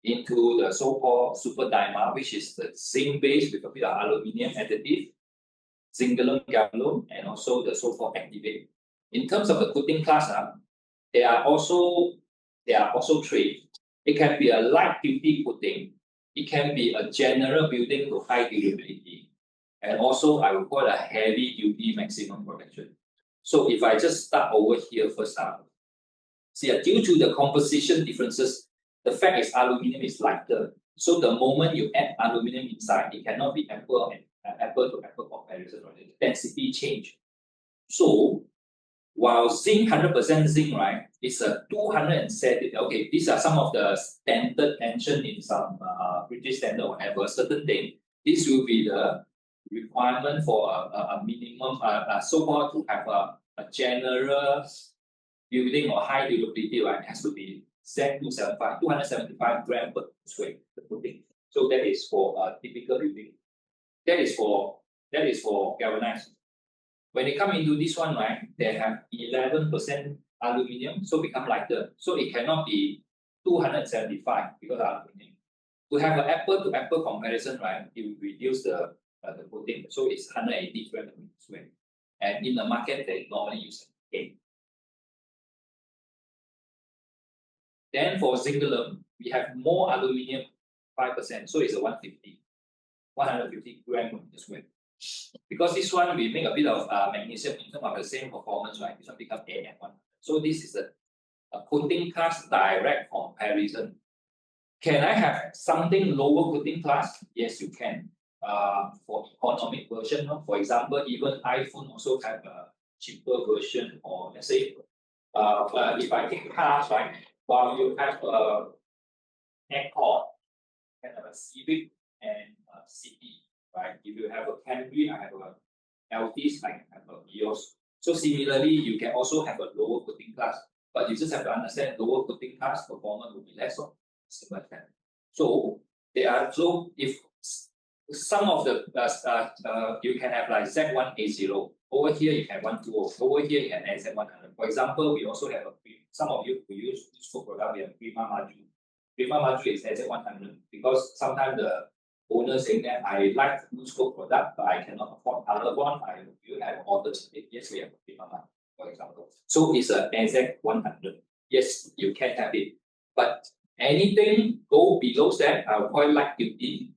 into the so-called super dimer, which is the zinc base with a bit of aluminium additive, zingalum, galvanum, and also the so-called activate. In terms of the coating class, there are also three. It can be a light duty coating. It can be a general building to high durability, and also I would call a heavy duty maximum protection. So if I just start over here first, see, due to the composition differences, the fact is aluminium is lighter. So the moment you add aluminium inside, it cannot be apple to apple comparison, right? The density change. So while zinc 100% zinc, right, it's a 270. Okay, these are some of the standard mentioned in some British standard or whatever certain thing. This will be the requirement for a minimum, so-called to have a general building or high durability, right? It has to be Z275, 275 grams per square footing. So that is for a typical building. That is for galvanized. When they come into this one, right, they have 11% aluminium, so become lighter. So it cannot be 275 because of aluminium. To have an apple-to-apple comparison, right, it will reduce the coating. So it's 180 grams per square. And in the market, they normally use 8. Then for zingalum, we have more aluminium, 5%, so it's a 150 grams per square. Because this one, we make a bit of magnesium in terms of the same performance, right? This one becomes AM1. So this is a coating class direct comparison. Can I have something lower coating class? Yes, you can. For economic version, for example, even iPhone also have a cheaper version, or let's say, if I take cars, right? While you have a Accord, you can have a Civic and a City, right? If you have a Camry, I have a Altis, I have a Vios. So similarly, you can also have a lower coating class, but you just have to understand lower coating class performance will be less of similar kind. So if some of the you can have like Z1A0 over here, you have 120 over here, you have Z100. For example, we also have some of you who use this product, we have Prima Maju. Prima Maju is Z100 because sometimes the owner saying that I like loose scope product, but I cannot afford other one. I will have orders. Yes, we have Prima Maju, for example. So it's a Z100. Yes, you can have it, but anything go below that, I would quite like duty.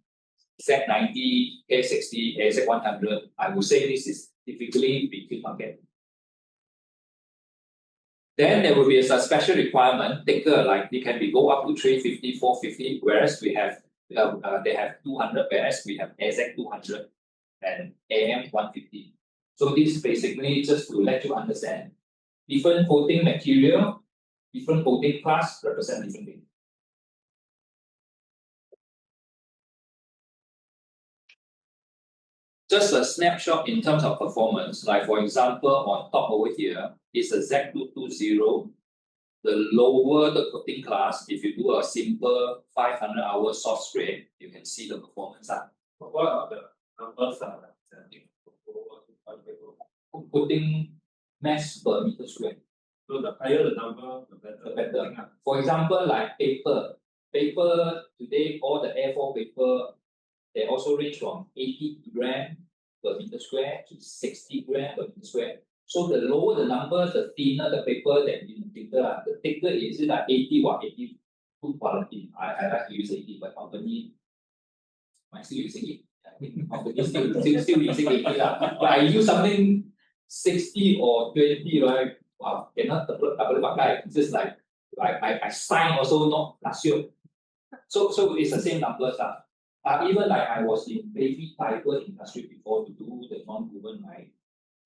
Z90, A60, Z100. I would say this is typically between market. Then there will be a special requirement. Like it can be go up to 350, 450, whereas we have they have 200, whereas we have AZ200 and AM150. So this is basically just to let you understand different coating material, different coating class represent different things. just a snapshot in terms of performance. Like for example, on top over here is a Z220. The lower the coating class, if you do a simple 500-hour soft spray, you can see the performance. What are the numbers Coating mass per meter square. So the higher the number, the The better. better. For example, like paper. Paper today, all the A4 paper, they also range from 80 gram per meter square to 60 gram per meter square. So the lower the number, the thinner the paper that you thicker. The thicker is like 80 or 80 good quality. I like to use 80, but company might still using it. I think company still using 80 lah. But I use something 60 or 20, right? Wow, cannot double pakai. It's just like I sign also not last year. So it's the same numbers lah. Even like I was in baby fiber industry before to do the non-woven, right?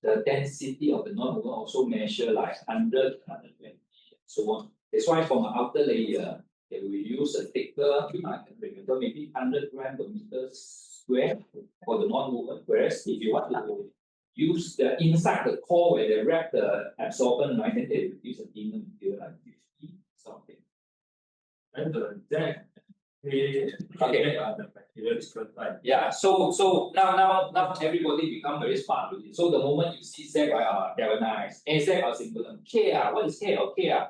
The density of the non-woven also measure like 100, 120, so on. That's why from the outer layer, they will use a thicker, maybe 100 gram per meter square for the non-woven. Whereas if you want to use the inside the core where they wrap the absorbent, right, then they will use a thinner material like 50 something. And the Z, Okay. the material is different type. Yeah, so now everybody become very smart with it. So the moment you see Z, right, galvanized, AZ or simple, K, what is K or K? I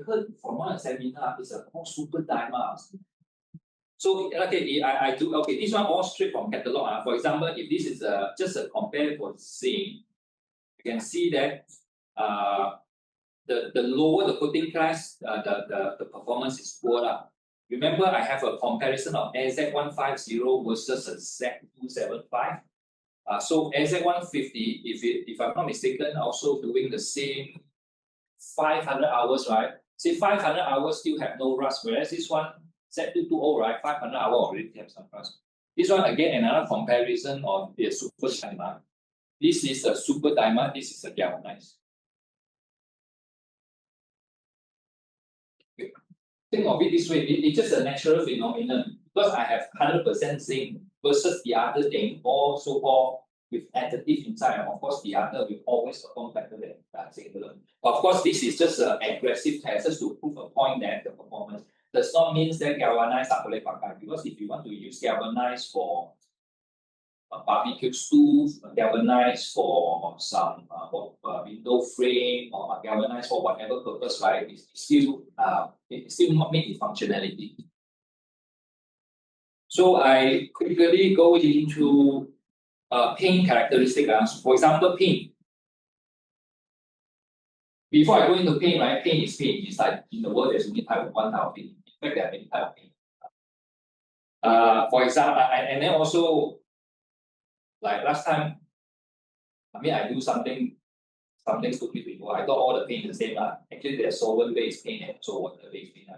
heard from one seminar, it's a called super diamonds. So okay, I do okay. This one all straight from catalog. For example, if this is just a compare for zinc, you can see that the lower the coating class, the performance is poor lah. Remember, I have a comparison of AZ150 versus a Z275. So AZ150, if I'm not mistaken, also doing the same 500 hours, right? Say 500 hours still have no rust, whereas this one Z220, right? 500 hours already have some rust. This one again another comparison of the super diamond. This is a super diamond. This is a galvanized. Think of it this way, it's just a natural phenomenon. Because I have 100% zinc versus the other thing, all so-called with additive inside. Of course, the other will always perform better than zinc alone. Of course, this is just an aggressive test just to prove a point that the performance does not mean that galvanized tak boleh pakai. Because if you want to use galvanized for a barbecue stove, galvanized for some window frame, or galvanized for whatever purpose, right? It's still not made in functionality. So I quickly go into paint characteristic. For example, paint. Before I go into paint, right? Paint is paint. It's like in the world there's only one type of paint. In fact, there are many types of paint. For example, and then also. Like last time, I do something stupid before. I thought all the paint is the same. Actually, there's solvent-based paint and also water-based paint.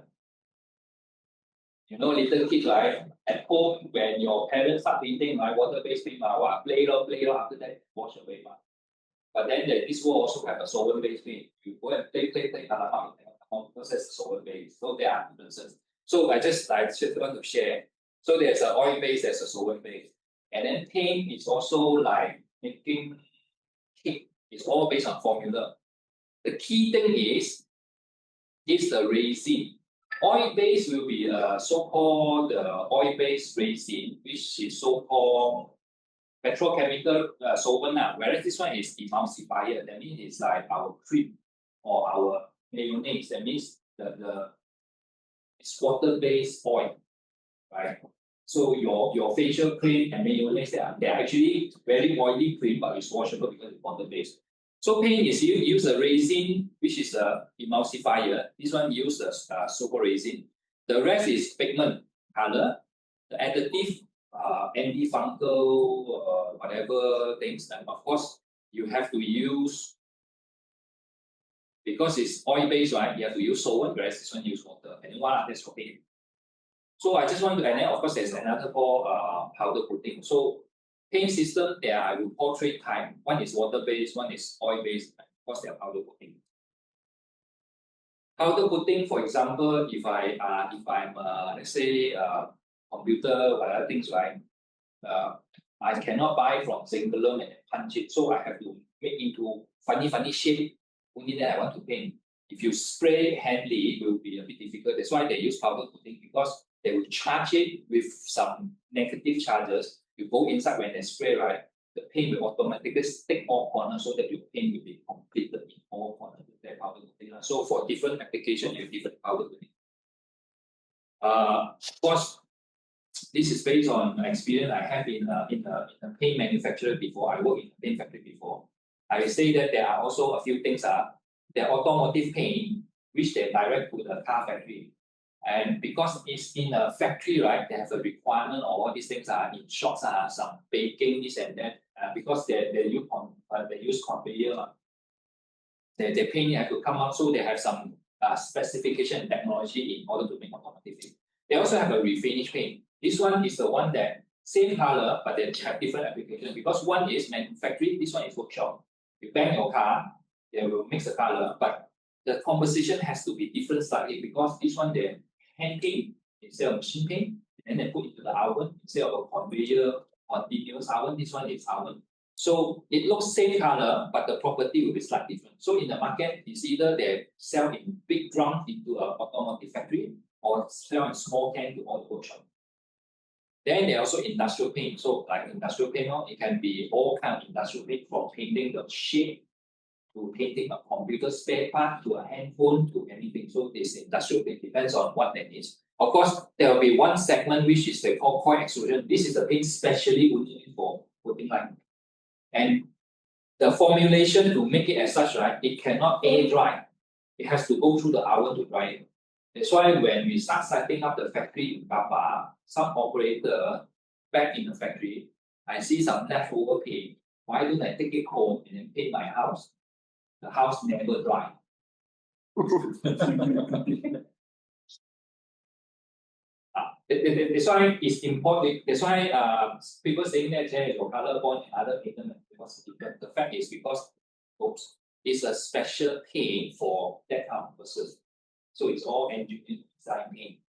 You know, little kids, right? At home, when your parents start painting, water-based paint, play after that, wash away. But then this will also have a solvent-based paint. You go and play, because that's solvent-based. So there are differences. So I just want to share. So there's an oil-based, there's a solvent-based. And then paint is also like making cake. It's all based on formula. The key thing is the resin. Oil-based will be so-called oil-based resin, which is so-called petrochemical solvent. Whereas this one is emulsifier. That means it's like our cream or our mayonnaise. That means it's water-based oil, right? So your facial cream and mayonnaise, they are actually very oily cream, but it's washable because it's water-based. So paint is you use a resin, which is a emulsifier. This one use a so-called resin. The rest is pigment, color, the additive, antifungal, whatever things. And of course, you have to use, because it's oil-based, right? You have to use solvent, whereas this one use water. And then that's for paint. So I just want to, and then of course there's another called powder coating. So paint system, I will portray type. One is water-based, one is oil-based. Of course, they are powder coating. Powder coating, for example, if I'm let's say computer, whatever things, right? I cannot buy from singular and punch it, so I have to make into funny shape. Only then I want to paint. If you spray handily, it will be a bit difficult. That's why they use powder coating, because they will charge it with some negative charges. You go inside when they spray, right? The paint will automatically stick all corners so that your paint will be completed in all corners with that powder coating. So for different application, you have different powder coating. Of course, this is based on experience I have in a paint manufacturer before. I worked in a paint factory before. I will say that there are also a few things. The automotive paint, which they direct to the car factory. And because it's in a factory, right, they have a requirement of all these things are in shops, some baking, this and that, because they use conveyor. The paint have to come out, so they have some specification and technology in order to make automotive paint. They also have a refinish paint. This one is the one that same color, but they have different application, because one is manufacturing, this one is workshop. You bang your car, they will mix the color, but the composition has to be different slightly, because this one they hand paint instead of machine paint, and then put into the oven instead of a conveyor continuous oven. This one is oven. So it looks same color, but the property will be slightly different. So in the market, it's either they sell in big drum into an automotive factory, or sell in small can to all the workshop. Then there are also industrial paint. So like industrial paint, it can be all kind of industrial paint, from painting the shape to painting a computer spare part to a handphone to anything. So this industrial paint depends on what that is. Of course, there will be one segment which is they call coil extrusion. This is the paint specially only for coating line. And the formulation to make it as such, right, it cannot air dry. It has to go through the oven to dry it. That's why when we start setting up the factory in Papa, some operator back in the factory, I see some leftover paint. Why don't I take it home and then paint my house? The house never dry. That's why it's important. That's why people saying that there is a color bond and other pigment. Because the fact is because it's a special paint for that kind of person. So it's all engineered design paint.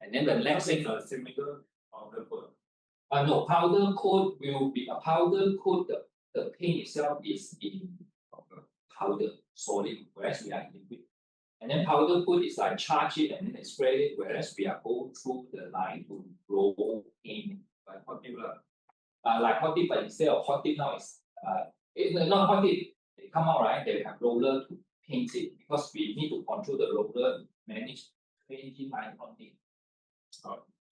And then the next thing, similar powder coat. no, powder coat will be a powder coat. The paint itself is in powder solid, whereas we are in liquid. And then powder coat is like charge it and then they spray it, whereas we are going through the line to roll paint like hot dip. Like hot dip, but instead of hot dip now it's not hot dip. They come out, right, they have roller to paint it, because we need to control the roller to manage 20 micron paint.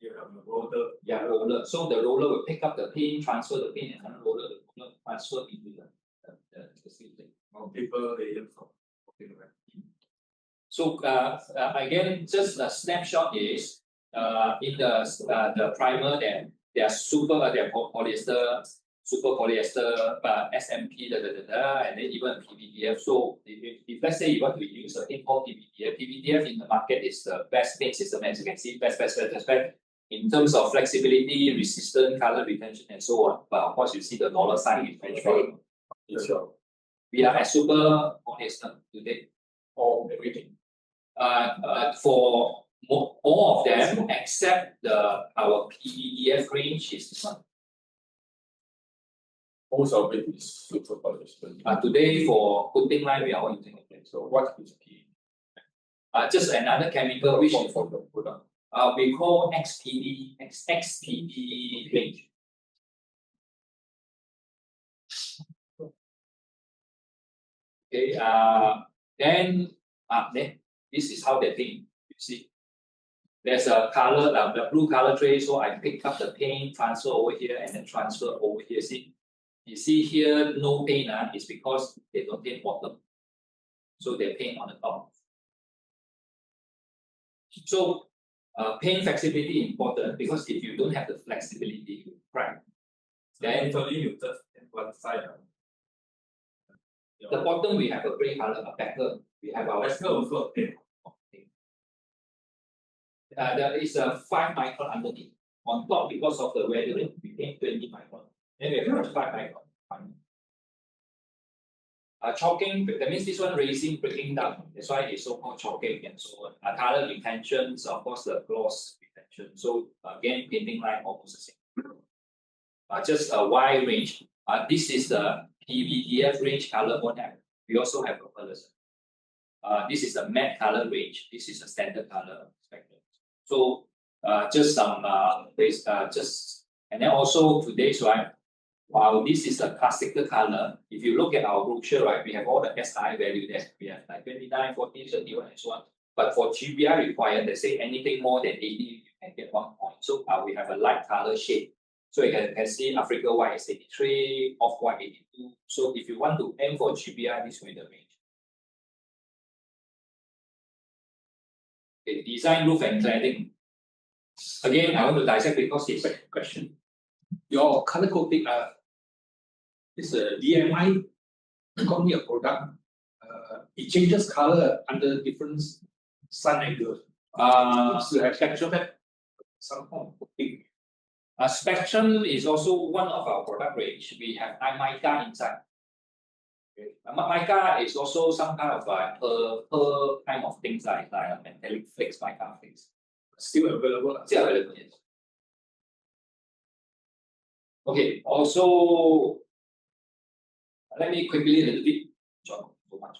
You have a roller. Yeah, roller. So the roller will pick up the paint, transfer the paint, and then roller transfer into the same thing. Multiple layers of coating, right? So again, just a snapshot is in the primer they are polyester, super polyester, SMP, and then even PVDF. So if let's say you want to use a thing called PVDF in the market is the best paint system, as you can see, best in terms of flexibility, resistance, color retention, and so on. But of course, you see the dollar sign is very strong. We are at super polyester today. All everything. For all of them except our PVDF range is this one. Most of it is super polyester. Today for coating line we are all using it. So what is P? Just another chemical which for the product. we call XPD range. Okay, then this is how they think. You see, there's a color, the blue color tray. So I pick up the paint, transfer over here, and then transfer over here. See, you see here no paint. It's because they don't paint bottom, so they paint on the top. So paint flexibility important, because if you don't have the flexibility, you crack. Then Eventually you just have one side. the bottom we have a gray color, a packer. We have our Let's go for it. There is a 5 micron underneath. On top, because of the weather, it became 20 micron. Then we have 5 micron. Chalking, that means this one raising, breaking down. That's why it's so called chalking and so on. Color retentions, of course, the gloss retention. So again, painting line almost the same. just a wide range. This is the PVDF range color model. We also have a fluorescent. This is the matte color range. This is a standard color spectrum. So just some and then also today's right. While this is a classical color, if you look at our brochure, right, we have all the SI value there. We have like 29, 40, 31, and so on. But for GBI required, they say anything more than 80, you can get 1 point. So we have a light color shade. So you can see Africa white is 83, off-white 82. So if you want to aim for GBI, this will be the range. Okay, design, roof, and cladding. Again, I want to dissect because it's a question. Your color coding is a DMI company a product. It changes color under different sun angles. So have spectrum have some form of coding. Spectrum is also one of our product range. We have mica inside. Okay. Mica is also some kind of pearl kind of things like metallic flakes, mica flakes. Still available. Still available, yes. Okay, also let me quickly a little bit so much.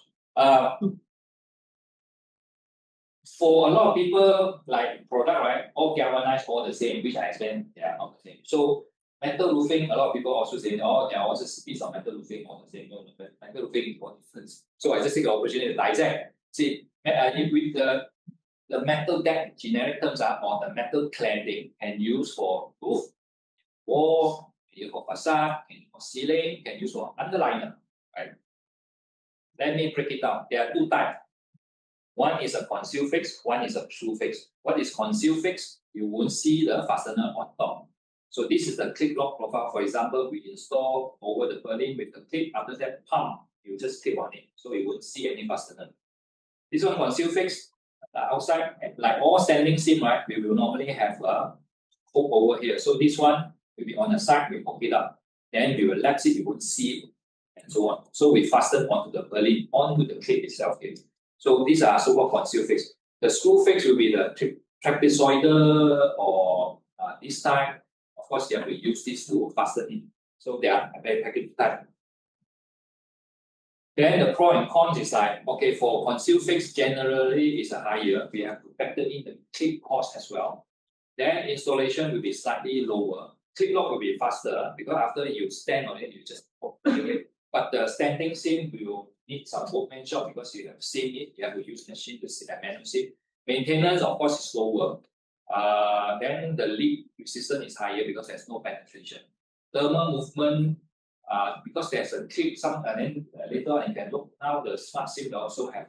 For a lot of people, like product, right, all galvanized, all the same, which I explained, they are not the same. So metal roofing, a lot of people also say, oh, they are also a piece of metal roofing, all the same. No, metal roofing is more different. So I just take the opportunity to dissect. See, with the metal deck, generic terms are or the metal cladding can use for roof, wall, can use for facade, can use for ceiling, can use for underliner, right? Let me break it down. There are two types. One is a conceal fix, one is a true fix. What is conceal fix? You won't see the fastener on top. So this is the clip lock profile. For example, we install over the purlin with the clip. After that, pump, you just clip on it. So you won't see any fastener. This one conceal fix, outside, like all standing seam, right? We will normally have a hook over here. So this one will be on the side, we hook it up. Then we will lapse it, we won't see it, and so on. So we fasten onto the purlin, onto the clip itself here. So these are so-called conceal fix. The screw fix will be the trapezoidal or this type. Of course, you have to use this to fasten in. So they are very package type. Then the pro and cons is like, okay, for conceal fix, generally is a higher. We have to factor in the clip cost as well. Then installation will be slightly lower. Clip lock will be faster because after you stand on it, you just put it. But the standing seam will need some workmanship because you have seen it. You have to use machine to see that manual seam. Maintenance, of course, is lower. Then the leak resistance is higher because there's no penetration. Thermal movement, because there's a clip, then later on you can look. Now the smart seam also have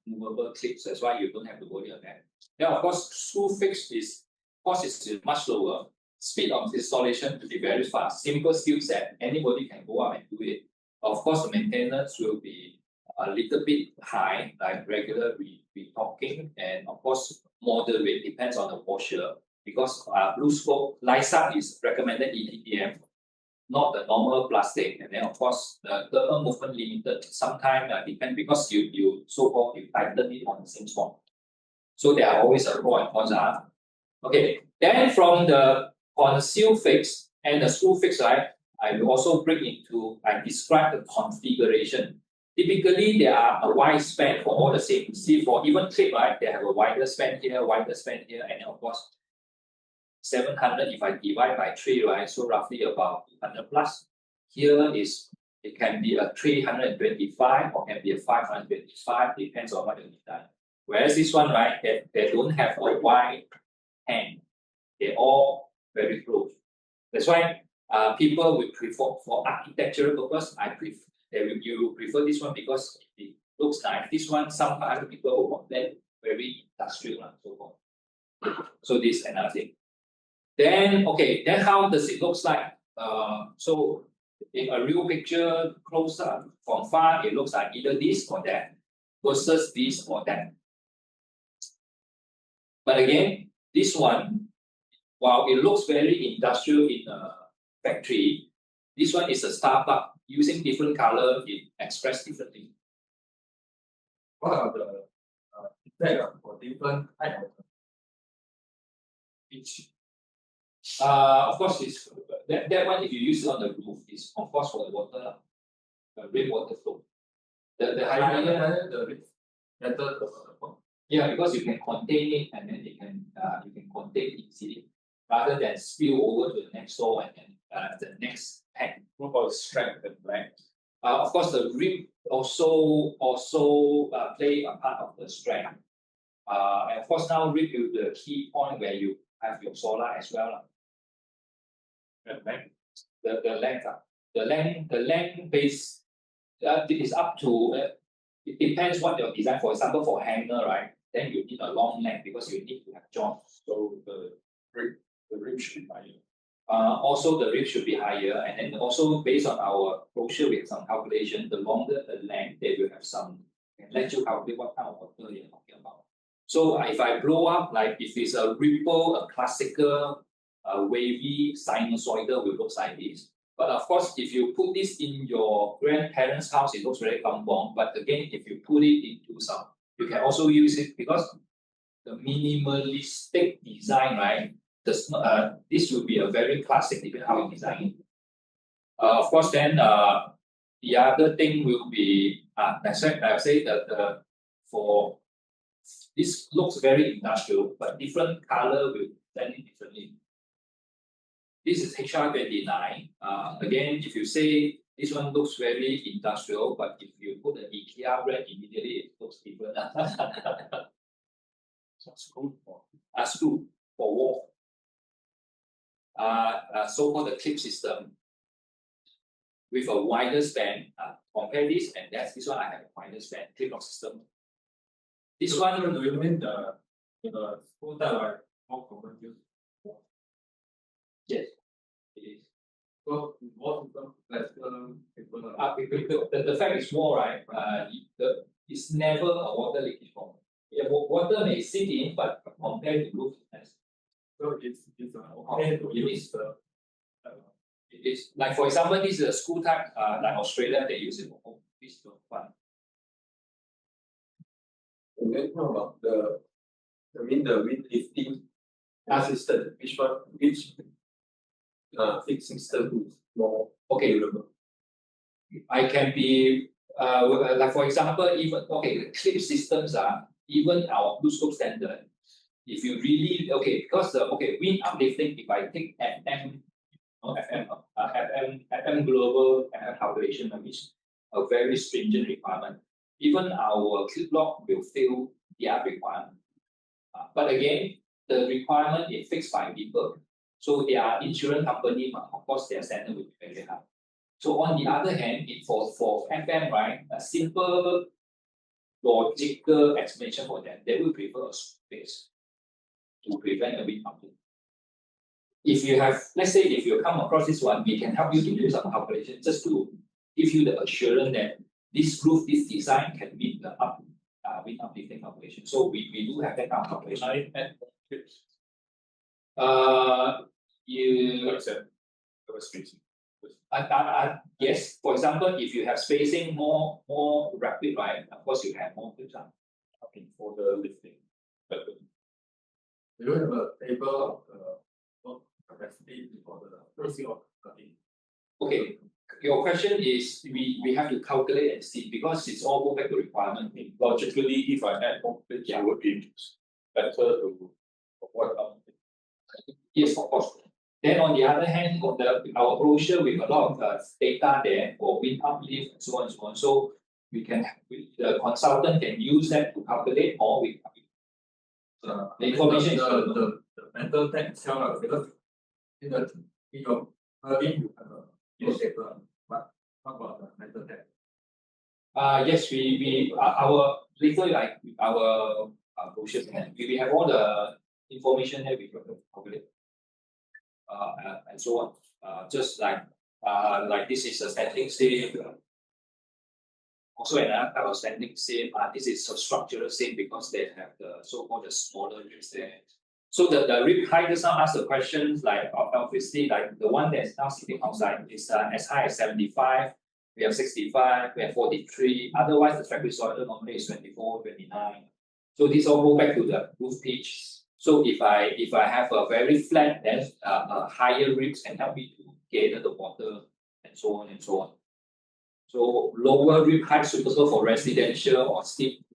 movable clips. That's why you don't have to worry about that. Then of course, screw fix is cost is much lower. Speed of installation will be very fast. Simple skill set, anybody can go out and do it. Of course, the maintenance will be a little bit high, like regular retopking, and of course, moderate, depends on the washer. Because blue scope, Lysat is recommended EPDM, not the normal plastic. And then, of course, the thermal movement limited. Sometimes depend because you so-called you tighten it on the same spot. So there are always a pro and cons. Okay, then from the conceal fix and the screw fix, right? I will also bring into, I describe the configuration. Typically, there are a wide span for all the same. See, for even clip, right, they have a wider span here, and of course, 700 if I divide by 3, right, so roughly about 200 plus. Here is, it can be a 325 or can be a 525, depends on what you design. Whereas this one, right, they don't have a wide hand. They're all very close. That's why people will prefer, for architectural purpose, you prefer this one because it looks nice. This one, some other people will want that very industrial and so forth. So this is another thing. Then, okay, then how does it looks like? So in a real picture, close up from far, it looks like either this or that versus this or that. But again, this one, while it looks very industrial in a factory, this one is a Starbucks. Using different color, it express differently. What are the effect for different type of each? Of course, that one, if you use it on the roof, is of course for the water, rainwater flow. The higher, better. yeah, because you can contain it and then you can contain it easily rather than spill over to the next door and then the next pack. What about strength and length? Of course, the rib also play a part of the strength. And of course, now rib is the key point where you have your solar as well. And length? The length, the length base is up to. It depends what your design. For example, for hanger, right? Then you need a long length because you need to have joints. So the rib should be higher. Also, the rib should be higher, and then also based on our brochure, we have some calculation. The longer the length, they will have some. Can let you calculate what kind of water you're talking about. So if I blow up, like if it's a ripple, a classical, wavy, sinusoidal, will look like this. But of course, if you put this in your grandparents' house, it looks very kampong. But again, if you put it into some, you can also use it because the minimalistic design, right? This will be a very classic, depending how you design it. Of course, then the other thing will be, I say that for this looks very industrial, but different color will stand it differently. This is HR29. Again, if you say this one looks very industrial, but if you put the IKEA brand immediately, it looks different. Screw for Screw for wall. So-called the clip system with a wider span. Compare this and this one. I have a wider span clip lock system. This one, do you mean the screw that are more common use? yes, it is. So more people people The fact is more, right? It's never a water leakage problem. Yeah, water may sit in, but compared to roof thickness, so it's okay to use the it is like, for example, this is a school type, like Australia, they use it for home. This is fun. And then how about the wind lifting system, which fixed system is more Okay, durable? I can be like, for example, even the clip systems are even our blue scope standard. If you really because the wind uplifting, if I take FM, FM global FM calculation, which is a very stringent requirement. Even our clip lock will fail their requirement. But again, the requirement is fixed by people. So their insurance company, of course, their standard will be very high. So on the other hand, for FM, right, a simple logical explanation for them, they will prefer a space to prevent a wind uplift. If you have, let's say, if you come across this one, we can help you to do some calculation just to give you the assurance that this roof, this design can meet the wind uplifting calculation. So we do have that kind of calculation. Yes, for example, if you have spacing more rapid, right? Of course, you have more clips for the lifting. But Do you have a table of the capacity for the process of cutting? Okay, your question is we have to calculate and see because it's all go back to requirement. logically, if I add more plates, it would be better to avoid Yes, of course. Then on the other hand, on our brochure with a lot of data there for wind uplift and so on and so on. So we can the consultant can use that to calculate or we the information is the mental tech itself, because in your you have a newspaper, but what about the mental tech? yes, we our later like our brochure we have all the information there we can calculate and so on. Just like this is a standing seam. Also another type of standing seam. This is a structural seam because they have the so-called the smaller ribs there. So the rib height just now asked the questions like obviously like the one that's now sitting outside is as high as 75. We have 65, we have 43. Otherwise, the trapezoidal normally is 24, 29. So these all go back to the roof pitch. So if I have a very flat, then higher ribs can help me to gather the water, and so on and so on. So lower rib height suitable for residential or steep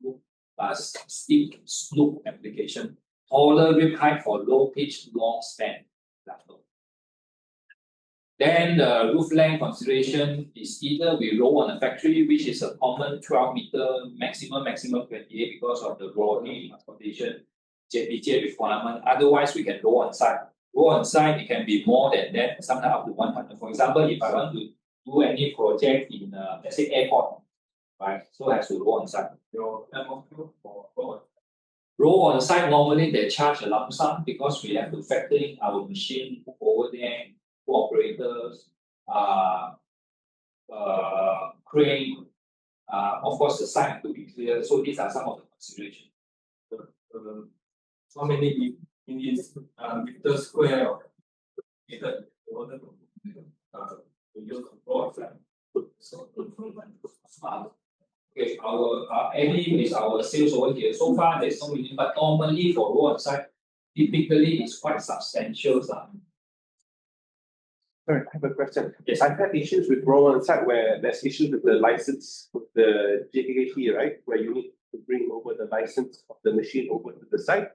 slope application. Taller rib height for low pitch, long span level. Then the roof length consideration is either we roll on a factory, which is a common 12-meter maximum 28 because of the rolling transportation JPJ requirement. Otherwise, we can roll on site. Roll on site, it can be more than that, sometimes up to 100. For example, if I want to do any project in, let's say, airport, right? So I have to roll on site. Your MOQ for Roll on site, normally they charge a lump sum because we have to factor in our machine over there, operators, crane, of course the site to be clear. So these are some of the considerations. how many meter square of meter in order to use control of that. So Okay, our Eddie is our sales over here. So far there's no meaning, but normally for roll on site, typically it's quite substantial. Sorry, I have a question. Yes. I've had issues with roll on site where there's issues with the license with the JKT, right? Where you need to bring over the license of the machine over to the site.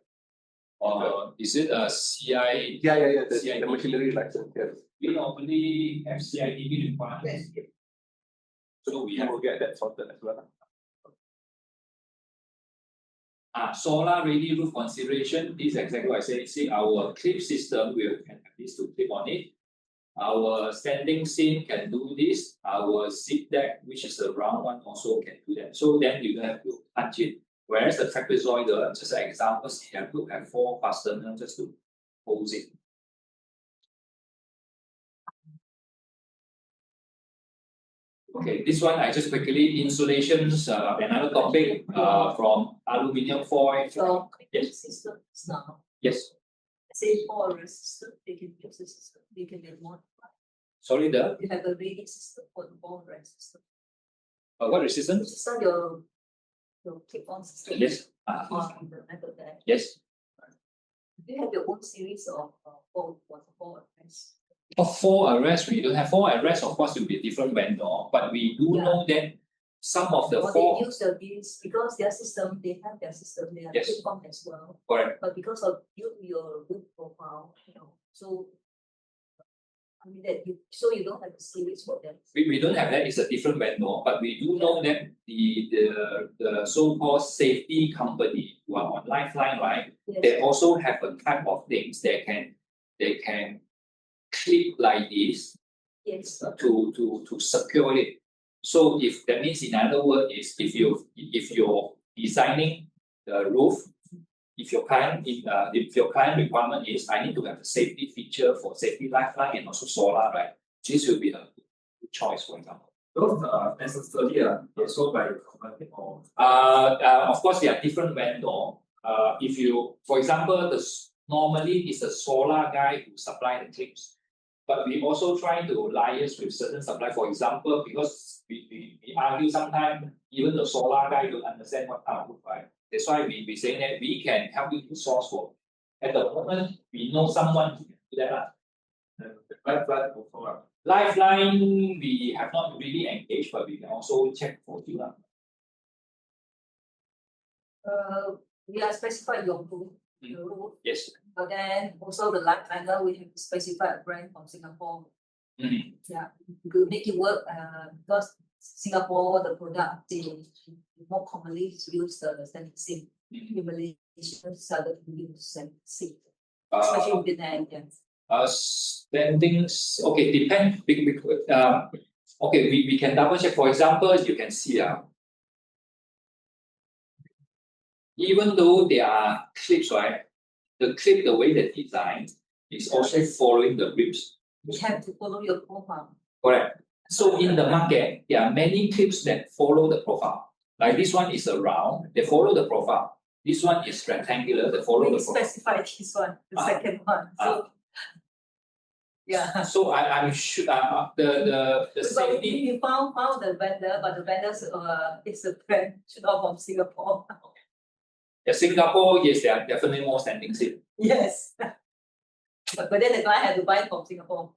Is it a CI? Yeah. The CIDB. machinery license, yes. We normally have CIDB requirements. So we We have will get that sorted as well. solar ready roof consideration. This is exactly what I said. See, our clip system will have this to clip on it. Our standing seam can do this. Our zip deck, which is the round one, also can do that. So then you don't have to punch it. Whereas the trapezoid, just an example, you have to have 4 fasteners just to hold it. Okay, this one I just quickly insulations, another topic from aluminium foil. So Yes. systems now, Yes. say for a system, they can use the system, they can get more. Sorry, the You have a rating system for the ball rest system. what resistance? This is your clip on system. Yes. On the metal there. Yes. You have your own series of ball rest. For 4 arrests, we don't have 4 arrests, of course, it will be a different vendor, but we do Yeah. know that some of the Or 4 they use these because their system, they have their system, they have Yes. clip on as well. correct. But because of your roof profile, so I mean that you don't have a series for them. We don't have that, it's a different vendor, but we do know that the so-called safety company who are on Lifeline, right? Yes. They also have a type of things they can clip like this Yes. to secure it. So if that means, in other words, is if you're designing the roof, if your client requirement is I need to have a safety feature for safety lifeline and also solar, right? This will be a good choice, for example. those necessarily are sold by Comatic or Of course, they are different vendor. If you, for example, normally it's a solar guy who supply the clips, but we also try to liaise with certain supply. For example, because we argue sometimes even the solar guy don't understand what kind of wood, right? That's why we say that we can help you to source for. At the moment, we know someone who can do that. the pipeline also. Lifeline, we have not really engaged, but we can also check for you. We are specified your roof, the roof, Yes. but then also the light panel, we have to specify a brand from Singapore. Mhm. Yeah, to make it work, because Singapore, the product, they more commonly use the standing seam. In Malaysia, seldom use standing seam, especially in Vietnam. Yeah. Standings, okay, depend. Okay, we can double check. For example, you can see even though they are clips, right? The clip, the way they design is also following the ribs. You have to follow your profile. Correct. So in the market, there are many clips that follow the profile. Like this one is a round, they follow the profile. This one is rectangular, they follow We the profile. specify this one, the second one. So, yeah. So I'm sure the But safety. we found the vendor, but the vendor is a brand not from Singapore. Yeah, Singapore, yes, there are definitely more standing seat. Yes. But then the client had to buy it from Singapore.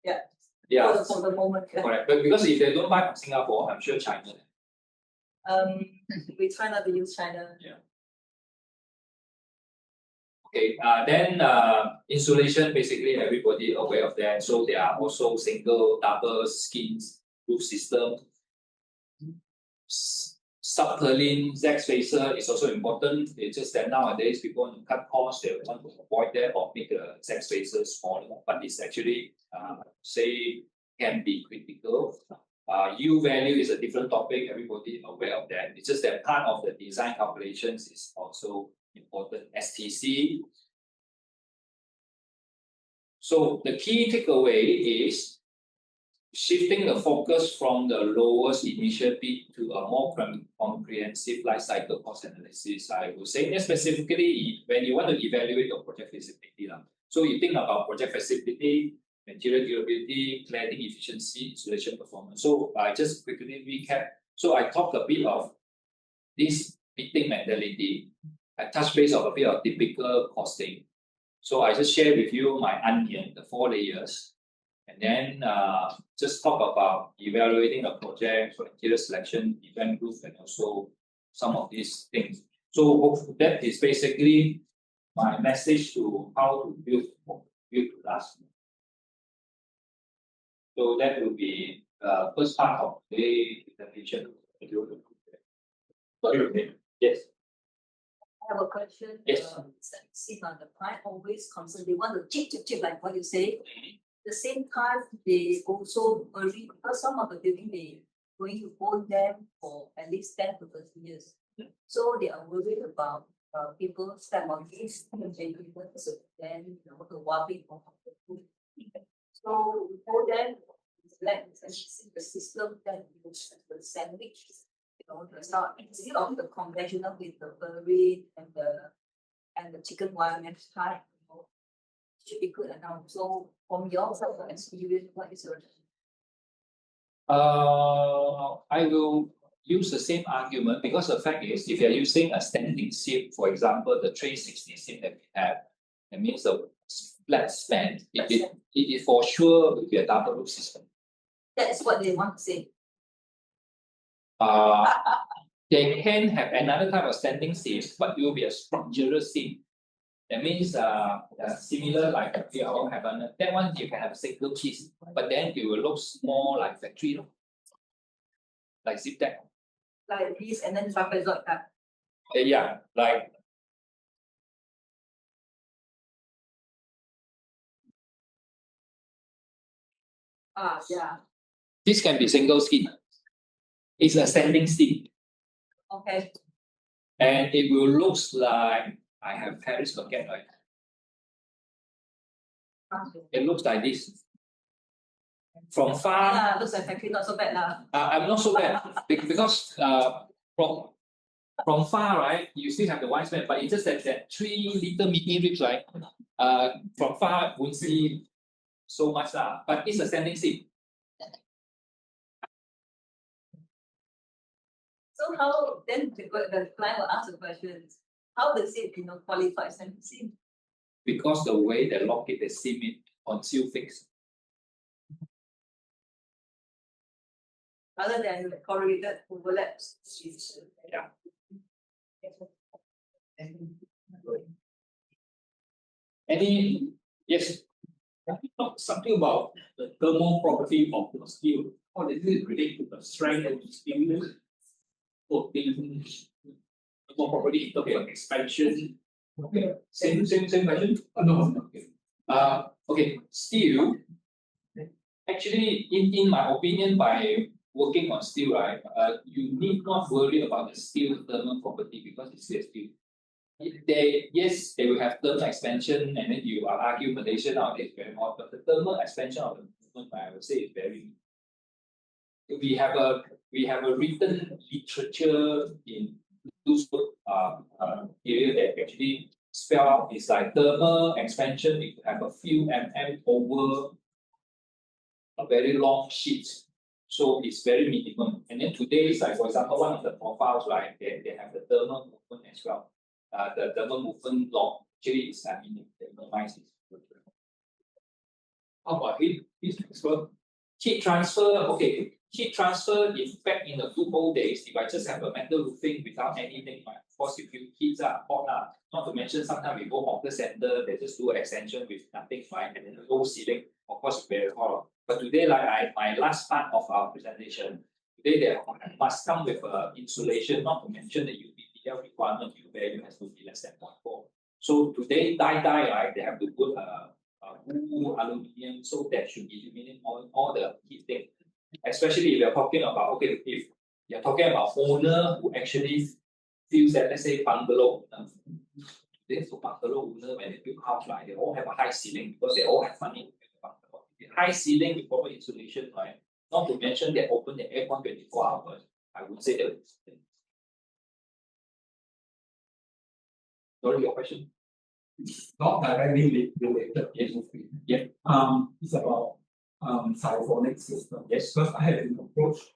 Yeah, For the moment. Yeah. correct. But because if they don't buy from Singapore, I'm sure China. We try not to use China. Okay, then insulation, basically everybody aware of that. So there are also single, double skins roof system. Subterranean Z spacer is also important. It's just that nowadays people want to cut costs, they want to avoid that or make the Z spacer smaller. But it's actually say can be critical. U value is a different topic. Everybody aware of that. It's just that part of the design calculations is also important. STC. So the key takeaway is shifting the focus from the lowest initial bid to a more comprehensive life cycle cost analysis. I would say that specifically when you want to evaluate your project feasibility. So you think about project feasibility, material durability, cladding efficiency, insulation performance. So I just quickly recap. So I talked a bit of this bidding mentality. I touched base on a bit of typical costing. So I just share with you my onion, the 4 layers. And then just talk about evaluating a project, so material selection, event group, and also some of these things. So that is basically my message to how to build to last. So that will be first part of the presentation. Yes. I have a question. Yes. See, the client always concerned, they want to chip, like what you say. The same time, they also worry because some of the building they going to own them for at least 10 to 30 years. So they are worried about people step on this and then the warping of the food. So for them, let the system that uses the sandwich. It's not instead of the conventional with the burrito and the chicken wire mesh type. Should be good enough. So from your side of experience, what is your I will use the same argument because the fact is if you're using a standing seat, for example, the 360 seat that we have, that means the flat span, it is for sure will be a double roof system. That's what they want to say. They can have another type of standing seat, but it will be a structural seat. That means similar like we all have that one you can have a single piece, but then it will look more like factory, like zip deck. Like this and then trapezoid type. Yeah, like Yeah. this can be single skin. It's a standing seat. Okay. And it will look like I have Paris baguette, right? It looks like this. From far, Yeah, looks like factory, not so bad lah. I'm not so bad because from far, right, you still have the wide span, but it's just that 3 little mini ribs, right? From far, won't see so much lah. But it's a standing seat. So how then the client will ask the questions? How does it qualify standing seam? Because the way they lock it, they seam it on seal fix. Rather than corrugated overlaps. Yeah. Yes. Talk something about the thermal property of the steel. How does it relate to the strength of the steel? Thermal property in terms of expansion. Okay. Same question? No. Okay. Steel. Actually, in my opinion, by working on steel, right, you need not worry about the steel thermal property because it's still steel. Yes, they will have thermal expansion, and then you argue Malaysia nowadays very hot, but the thermal expansion of the movement, I would say, is very. We have a written literature in those area that actually spell out is like thermal expansion. If you have a few over a very long sheet, so it's very minimum. And then today, like for example, one of the profiles, right, they have the thermal movement as well. The thermal movement law actually is minimized. How about heat transfer? Heat transfer, okay. Heat transfer, if back in the good old days, if I just have a metal roofing without anything, right, of course, if you heat are hot, not to mention sometimes we go hawker center, they just do extension with nothing, right, and then low ceiling, of course, very hot. But today, like my last part of our presentation, today they must come with insulation, not to mention the UPPL requirement, U value has to be less than 0.4. So today, die, right, they have to put wool, aluminium, so that should eliminate all the heat thing. Especially if you're talking about, okay, if you're talking about owner who actually feels that, let's say, bungalow owner, this bungalow owner, when they build house, right, they all have a high ceiling because they all have money to build a bungalow. High ceiling with proper insulation, right? Not to mention they open the aircon 24 hours. I would say that. Sorry, your question? Not directly related. Yes. Yeah. It's about symphonic system. Yes. Because I have been approached,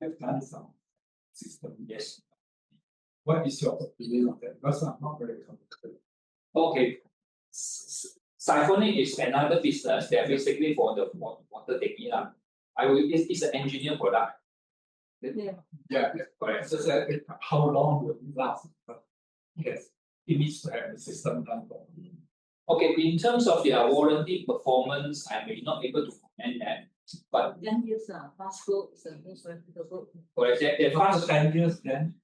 have done some system. Yes. What is your opinion on that? Because I'm not very comfortable. Okay. Siphoning is another business that basically for the water taking. It's an engineer product. Yeah, Correct. so how long will it last? Yes, it needs to have the system done for. Okay, in terms of their warranty performance, I may not able to comment that. But 10 years, fast flow is the most reputable. correct, the After fast 10 years, then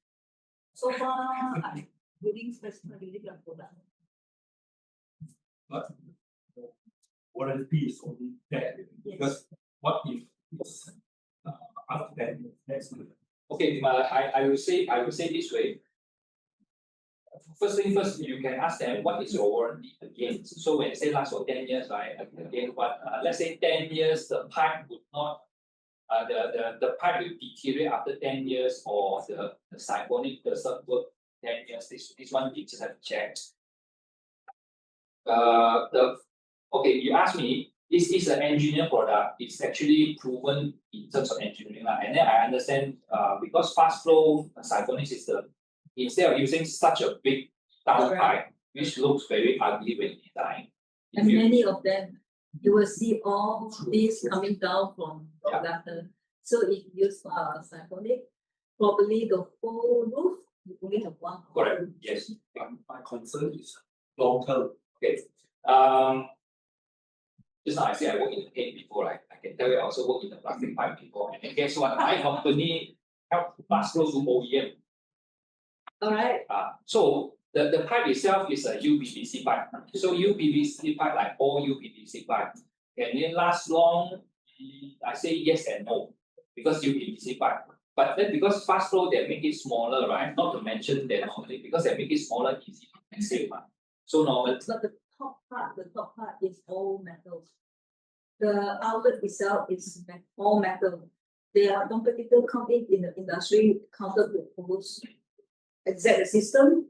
So far, I'm reading specific product. but the warranty is only there. Because what if it's after 10 years, next year? okay, I will say this way. First thing first, you can ask them what is your warranty again. So when I say last for 10 years, right? Again, what let's say 10 years, the pipe would not the pipe will deteriorate after 10 years, or the siphonic doesn't work 10 years. This one we just have to check. Okay, you ask me, this is an engineer product. It's actually proven in terms of engineering, and then I understand because fast flow siphonic system, instead of using such a big downpipe, which looks very ugly when you design. And many of them, you will see all these coming down from the gutter. So if you use symphonic, probably the whole roof, you only have one. Correct. Yes. My concern is long term. Okay. Just now I said I work in the paint before, right? I can tell you I also work in the plastic pipe before. And guess what? My company helped fast flow to OEM. All right. So the pipe itself is a UPVC pipe. So UPVC pipe, like all UPVC pipe, can it last long? I say yes and no, because UPVC pipe. But then because fast flow, they make it smaller, right? Not to mention that normally, because they make it smaller, easy to conceal. So normally. But the top part is all metal. The outlet itself is all metal. There are competitors coming in the industry counter with almost exact system,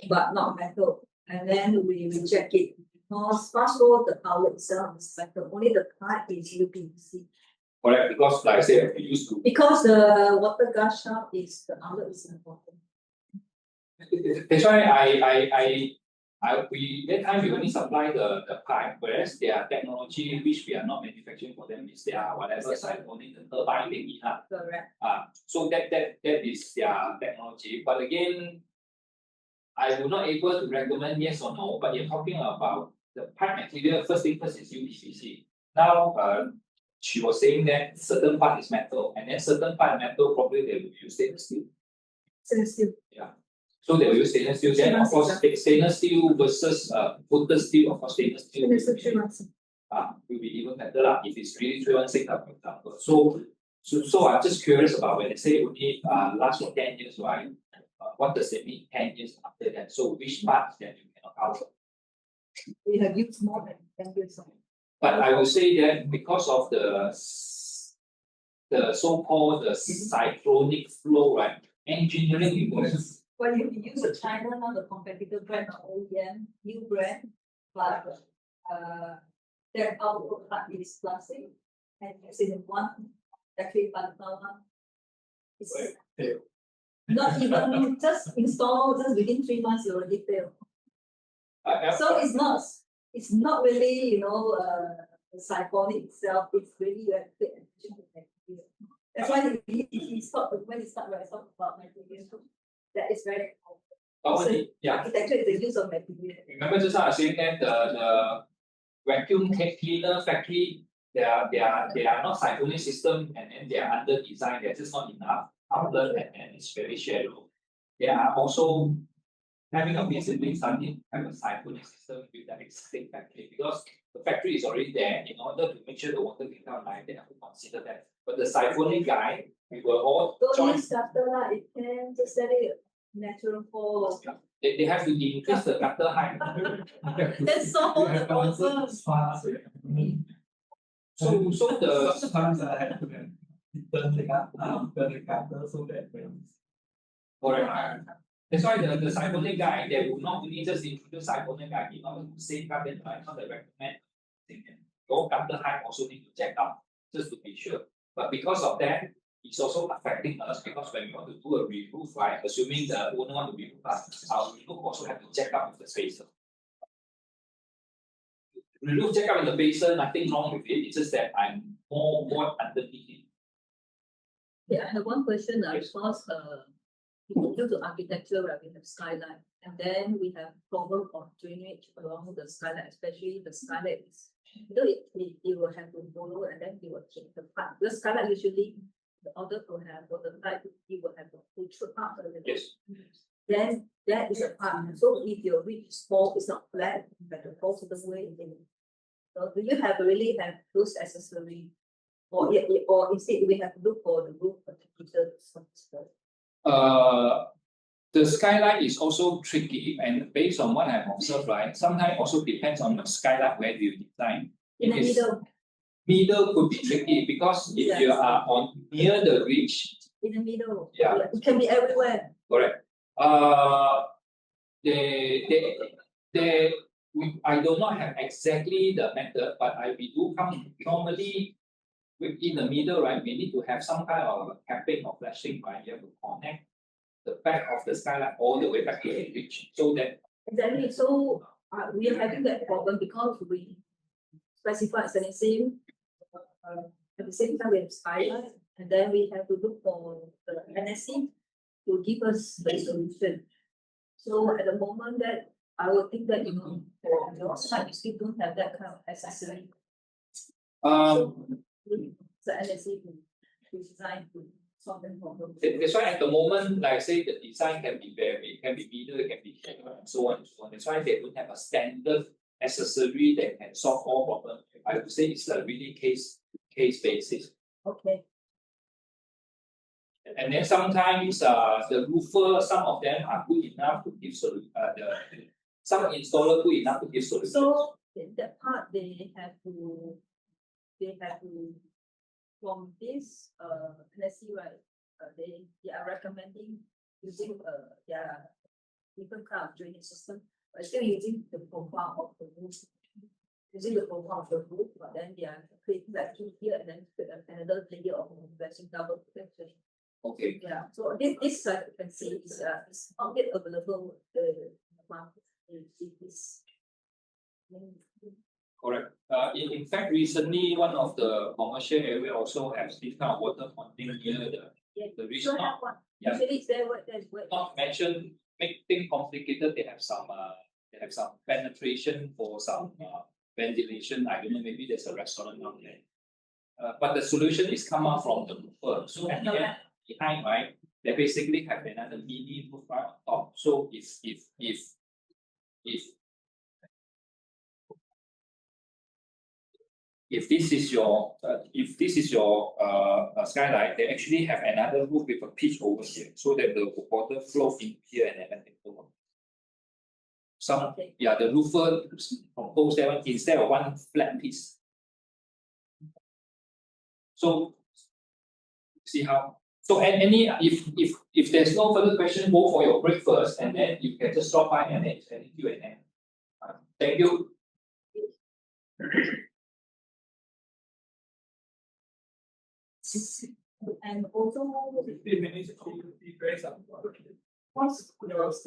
but not metal. And then we reject it because fast flow, the outlet itself is metal. Only the pipe is UPVC. Correct, because like I said, we used to. Because the water gas shaft is the outlet is important. That's why that time we only supply the pipe, whereas their technology, which we are not manufacturing for them, is their whatever side only the turbine they need. Correct. So that is their technology. But again, I will not able to recommend yes or no, but you're talking about the pipe material, first thing first is UPVC. Now she was saying that certain part is metal, and then certain part metal probably they will use stainless steel. Stainless steel. Yeah. So they will use stainless steel. Then of course stainless steel versus coated steel, of course stainless steel will be even better if it's really 316, for example. So I'm just curious about when they say only last for 10 years, right? What does it mean 10 years after that? So which parts that you cannot cover? We have used more than 10 years. But I will say that because of the so-called the cyclonic flow, right? Engineering involves. Well, you use a China, not the competitor brand or OEM, new brand, but their output part is plastic, and it's in one actually it's not even just install just within 3 months you already fail. So it's not really the siphonic itself is really very thick and efficient with material. That's why he start when he start right talk about material. That is very important. Yeah. Architecture is the use of material. Remember just now I was saying that the vacuum cleaner factory, they are not siphonic system and then they are under design, they're just not enough outlet and it's very shallow. They are also having a feasibility study have a siphonic system with the existing factory because the factory is already there. In order to make sure the water can come live, they have to consider that. But the siphonic guy, we will all Don't join. use gutter lah, it can just let it natural fall. They have to increase the gutter height. That's all the problem. So the Sometimes I have to turn the gutter so that when correct. That's why the siphonic guy, they will not only just introduce siphonic guy, in order to safeguard them, right? Not the recommend your gutter height also need to check out, just to be sure. But because of that, it's also affecting us because when we want to do a re-roof, right? Assuming the owner want to re-roof us, our re-roof also have to check out with the spacer. Re-roof check out with the spacer, nothing wrong with it. It's just that I'm more underneath it. Yeah, I have one question. Because due to architecture, right, we have skylight, and then we have problem of drainage along the skylight, especially the skylight is, it will have to follow and then it will change the part. The skylight usually, the order to have for the light, it will have to protrude out a little. Yes. Then that is a part. So if your ridge is small, it's not flat, you have to fall to the way. So do you have really have those accessory, or instead we have to look for the roof particular stuff? The skylight is also tricky, and based on what I've observed, right, sometimes also depends on the skylight where you design. In the middle. Middle could be tricky because if you are on near the ridge, In the middle. Yeah. It can be everywhere. correct. I do not have exactly the method, but we do come normally within the middle, right? We need to have some kind of capping or flashing, right? You have to connect the back of the skylight all the way back to the ridge, so that Exactly. So we are having that problem because we specify at the same time we have skylight, and then we have to look for the NSC to give us the solution. So at the moment that I would think that for your side you still don't have that kind of accessory. The NSC to design to solve the problem. that's why at the moment, like I say, the design can be varied, it can be middle, it can be and so on and so on. That's why they don't have a standard accessory that can solve all problems. I would say it's a really case basis. Okay. And then sometimes the roofer, some of them are good enough to give solution. Some installer good enough to give solution. So in that part they have to from this let's see, right, they are recommending using their different kind of drainage system, but still using the profile of the roof. Using the profile of the roof, but then they are creating like two here and then another layer of flashing double protection. Okay. Yeah. So this side you can see is not yet available the market. It is. Correct. In fact, recently one of the commercial area also has this kind of water fountain near the ridge. So have one. Yeah. Usually it's there what there's what. Not mentioned, make things complicated. They have some penetration for some ventilation. I don't know, maybe there's a restaurant down there. But the solution is come out from the roofer. So at the end, behind, right, they basically have another mini roof right on top. So if this is your skylight, they actually have another roof with a pitch over here, so that the water flows in here and then over. The roofer proposed that one instead of one flat piece. So see how. So any if there's no further question, go for your break first, and then you can just stop by and then Q&A. Thank you. And also once your is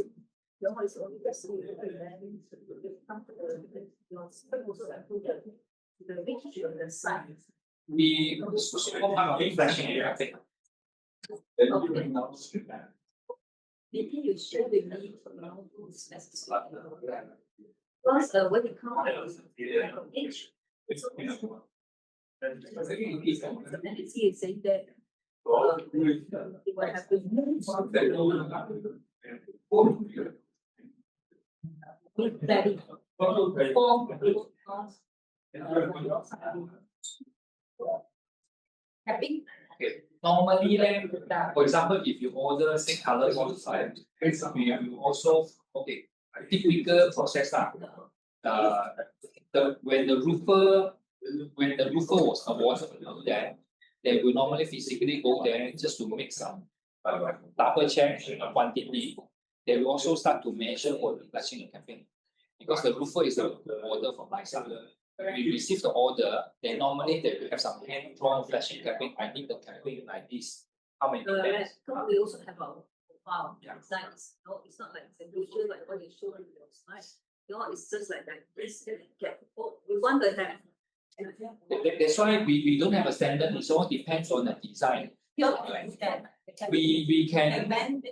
only the and then come to the also approve the range of the size. We so far flashing area, I think. Maybe you share with me specific. Because when it comes to age, so and it's here saying that it will have to move tapping. Okay. Normally, then, for example, if you order same color one side, we will also typical process lah. When the roofer was awarded there, they will normally physically go there just to make some double check quantity. They will also start to measure for the flashing and capping. Because the roofer is the order from my side. We receive the order, then normally they will have some hand-drawn flashing capping. I need the capping like this. How many times? We also have our profile designs. No, it's not like the visual like what you show in your slide. No, it's just like that. We want to have. That's why we don't have a standard. It all depends on the design. We can ban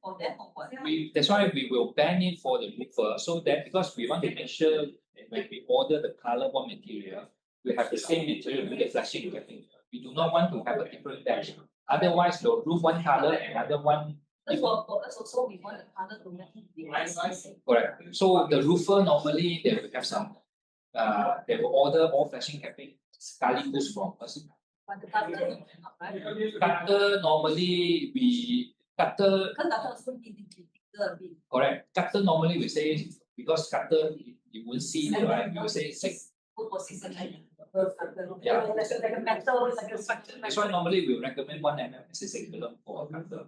for them or what? that's why we will ban it for the roofer, so that because we want to make sure that when we order the color one material, we have the same material with the flashing and capping. We do not want to have a different batch. Otherwise, the roof one color and other one. For us also, we want the color to make it be correct. So the roofer normally they will have some. They will order all flashing capping. Sekaligus from us. But the cutter, right? Cutter normally we cutter. Because cutter also bigger a bit. Correct. Cutter normally we say because cutter you won't see it, right? We will say 6. Yeah. Like a metal, like a structure. That's why normally we recommend 1 mm as a 6 mm for a cutter.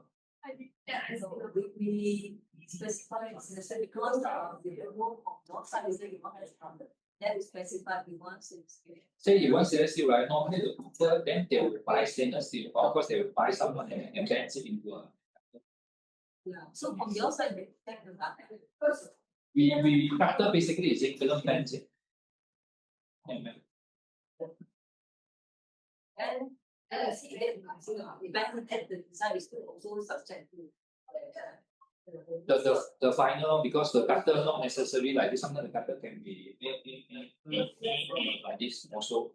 We specify because the room of north side is like one has covered. That is specified we want 6. Say you want stainless steel, right? Normally the cooper, then they will buy stainless steel. Of course, they will buy someone and embed it into a. Yeah. So from your side, they take the back. We cutter basically is zinc film fence. And see that back at the design is also subject to the final, because the cutter not necessarily like this, sometimes the cutter can be like this also.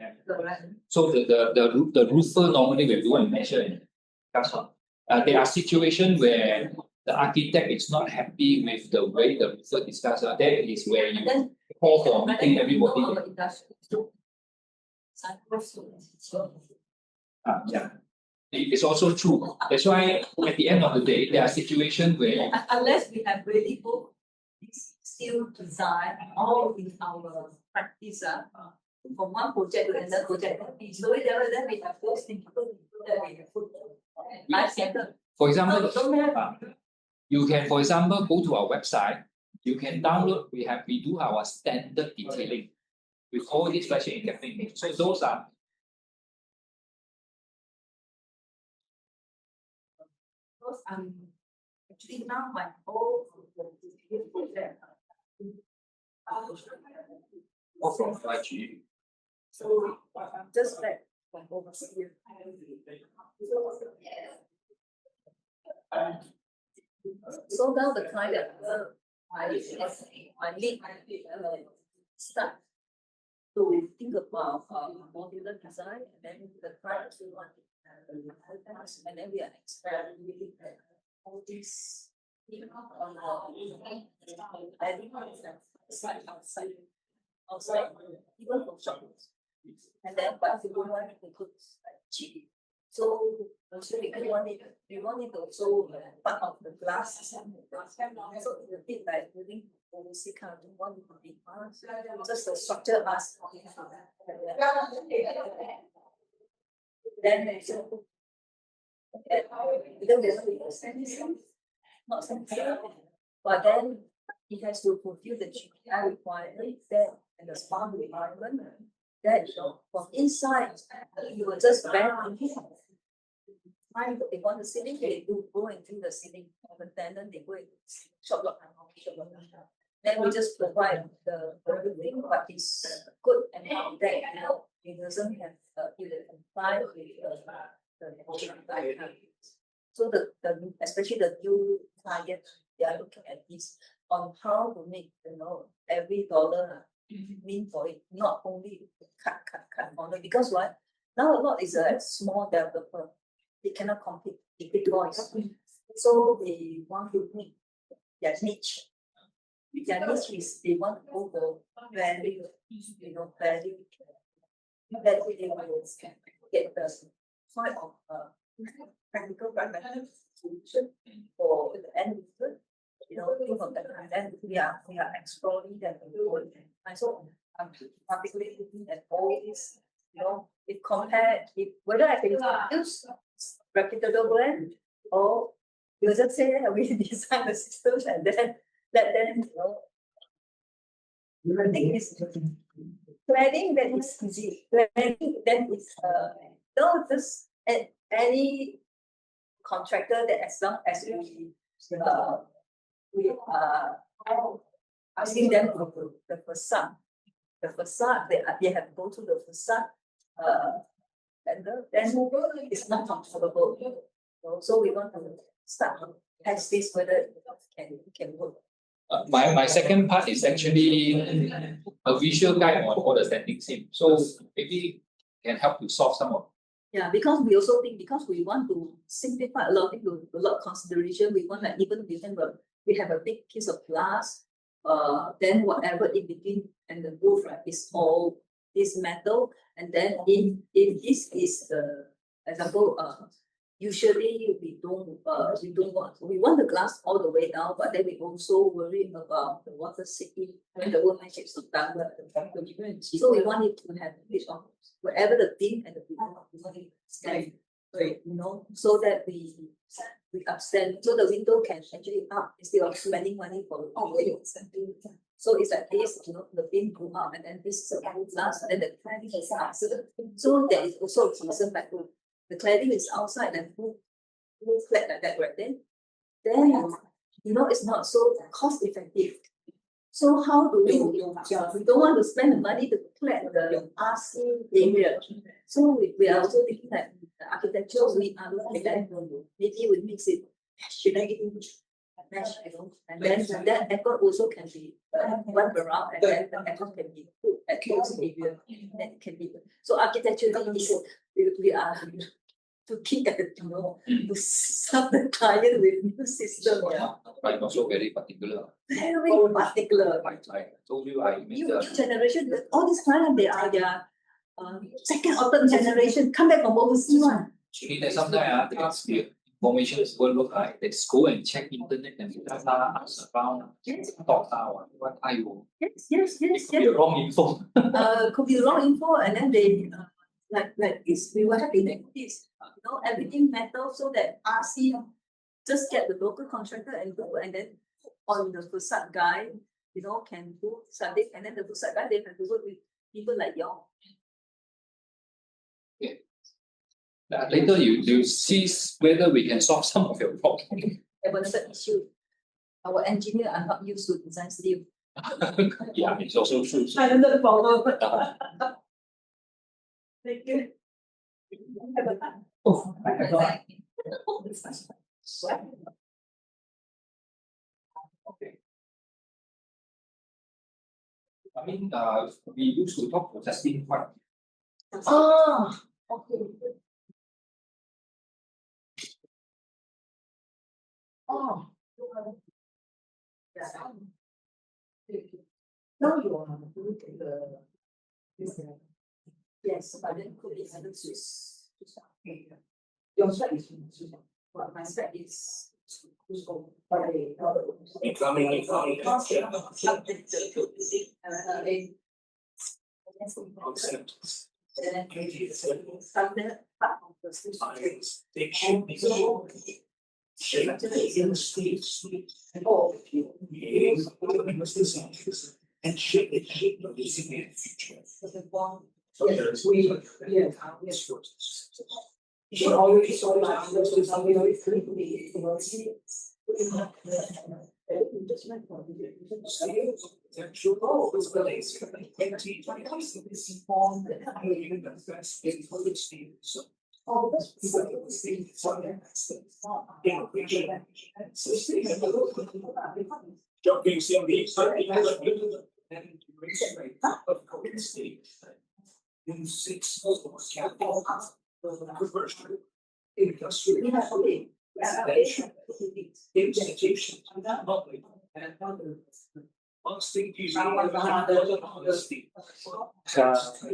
So the roofer normally will do a measure in custom. There are situations where the architect is not happy with the way the roofer discuss. That is where you call for meeting everybody. Yeah. It's also true. That's why at the end of the day, there are situations where unless we have really both still design all in our practice, from one project to another project, then we have those things that we have put. For example, you can, for example, go to our website. You can download. We do our standard detailing with all these flashing and capping. So those are. Actually now my whole From 5G. So just like from overseas. So now the client, my lead start to think about modular design, and then the client will want and then we are experimenting all this outside, even from shops. And then but we don't want it to cook cheap. So also we want it to also part of the glass. So the thing like moving overseas kind of want it to be just the structure us. Then not sensitive, but then it has to fulfill the GPI requirement and the spark requirement. That from inside, you will just bend find they want the ceiling, they do go and do the ceiling of the tenant, they go and shop lock. then we just provide the everything, but it's good and that it doesn't have it comply with the so the especially the new client, they are looking at this on how to make every dollar mean for it, not only cut only because what now a lot is a small developer, they cannot compete with big boys, so they want to make their niche. Their niche is they want to go the value, value they will get the sort of practical solution for the end user. Think of that, and then we are exploring that. And so I'm particularly looking at all this, if compared, whether I can use reputable brand or you just say we design the system and then let them, I think it's planning that is easy. Planning that is just any contractor that as long as we are asking them to do the facade. The facade, they have to go to the facade and then it's not comfortable. So we want to start test this whether it can work. My second part is actually a visual guide on all the standing seam. So maybe can help to solve some of. Yeah, because we also think because we want to simplify a lot of things, a lot of consideration. We want that even we have a big piece of glass, then whatever in between and the roof, right, is all this metal. And then if this is the example, usually we want the glass all the way down, but then we also worry about the water seeping and the workmanship is done. So we want it to have a bit of wherever the thin and the below, we want it to stand, so that we upstand, so the window can actually up instead of spending money for the So it's like this, the bin go up and then this is a glass and then the cladding is up. So there is also a concern back to the cladding is outside and full flat like that, right? Then it's not so cost effective. So how do we don't want to spend the money to clad the RC area. So we are also thinking that the architecture we are looking at maybe we mix it mesh, and then that aircon also can be one around and then the aircon can be put at close area. Then it can be so architecture we are to keep at to serve the client with new system. But also very particular. Very particular. I told you I made New generation, all these clients they are their second or third generation come back from overseas one. Actually, that sometimes the information is overlooked. They just go and check internet and ask around, talk out, what are you? Yes. It could be wrong info. Could be wrong info, and then they like this. We were having like this, everything metal, so that RC just get the local contractor and do, and then on the facade guy, can do something, and then the facade guy they have to work with people like y'all. Later you see whether we can solve some of your problem. There was an issue. Our engineer are not used to design steel. Yeah, it's also true. Another problem. Thank you. Oh, okay. I mean, we used to talk processing quite. Oh, okay. Oh, now you are looking at the yes, but then could be other Swiss. Your spec is but my spec is Incoming. And shape it using it in the future. Yes, you should always show something always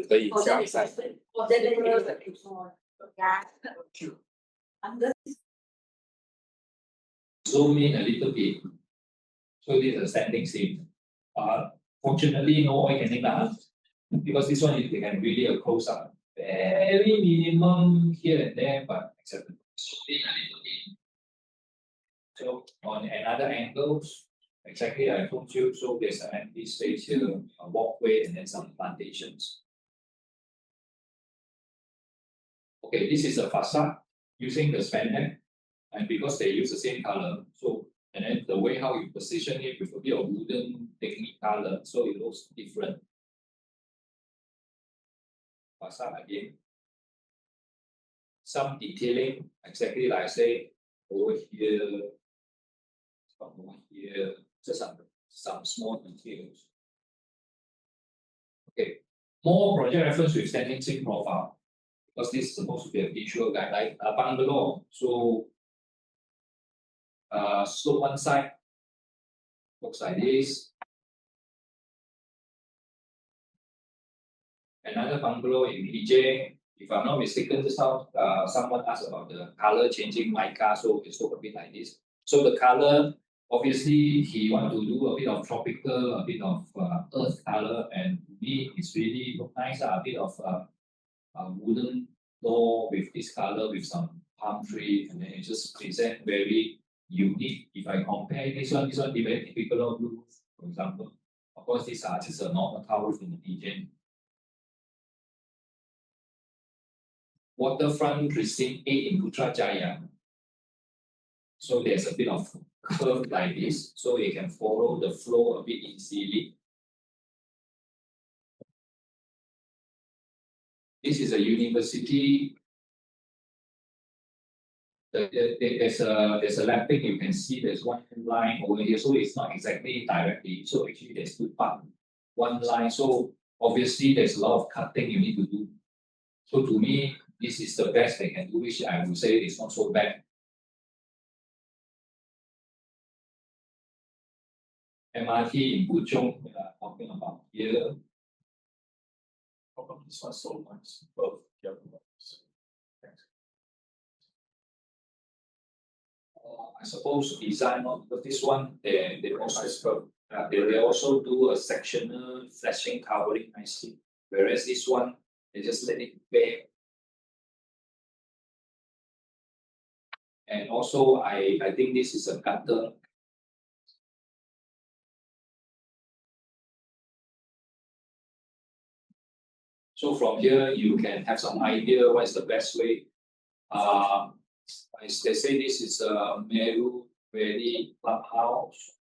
可以加上。 Zoom in a little bit. So this is a standing seam. Fortunately, no organic because this one you can really a close up. Very minimum here and there, but acceptable. Zoom in a little bit. So on another angle, exactly I told you. So there's an empty space here, a walkway, and then some plantations. Okay, this is a facade using the spandex, and because they use the same color, so and then the way how you position it with a bit of wooden technique color, so it looks different. Facade again. Some detailing, exactly like I say, over here, over here, just some small details. Okay, more project reference with standing seam profile, because this is supposed to be a visual guide, like a bungalow. So slope one side looks like this. Another bungalow in PJ. If I'm not mistaken, just now someone asked about the color changing mica, so it's look a bit like this. So the color, obviously, he want to do a bit of tropical, a bit of earth color, and to me, it's really look nice. A bit of wooden door with this color with some palm tree, and then it just present very unique. If I compare this one very typical of blue, for example. Of course, these are just a normal tower from the PJ. Waterfront precinct 8 in Putrajaya. So there's a bit of curve like this, so you can follow the flow a bit easily. This is a university. There's a lapping. You can see there's one line over here, so it's not exactly directly. So actually, there's two parts, one line. So obviously, there's a lot of cutting you need to do. So to me, this is the best they can do, which I would say is not so bad. MRT in Puchong, we are talking about here. How come this one so nice? Both the other ones. Thanks. I suppose design of this one, they also they also do a sectional flashing covering nicely. Whereas this one, they just let it bare. And also, I think this is a gutter. So from here, you can have some idea what is the best way. As they say, this is a Meru Valley clubhouse.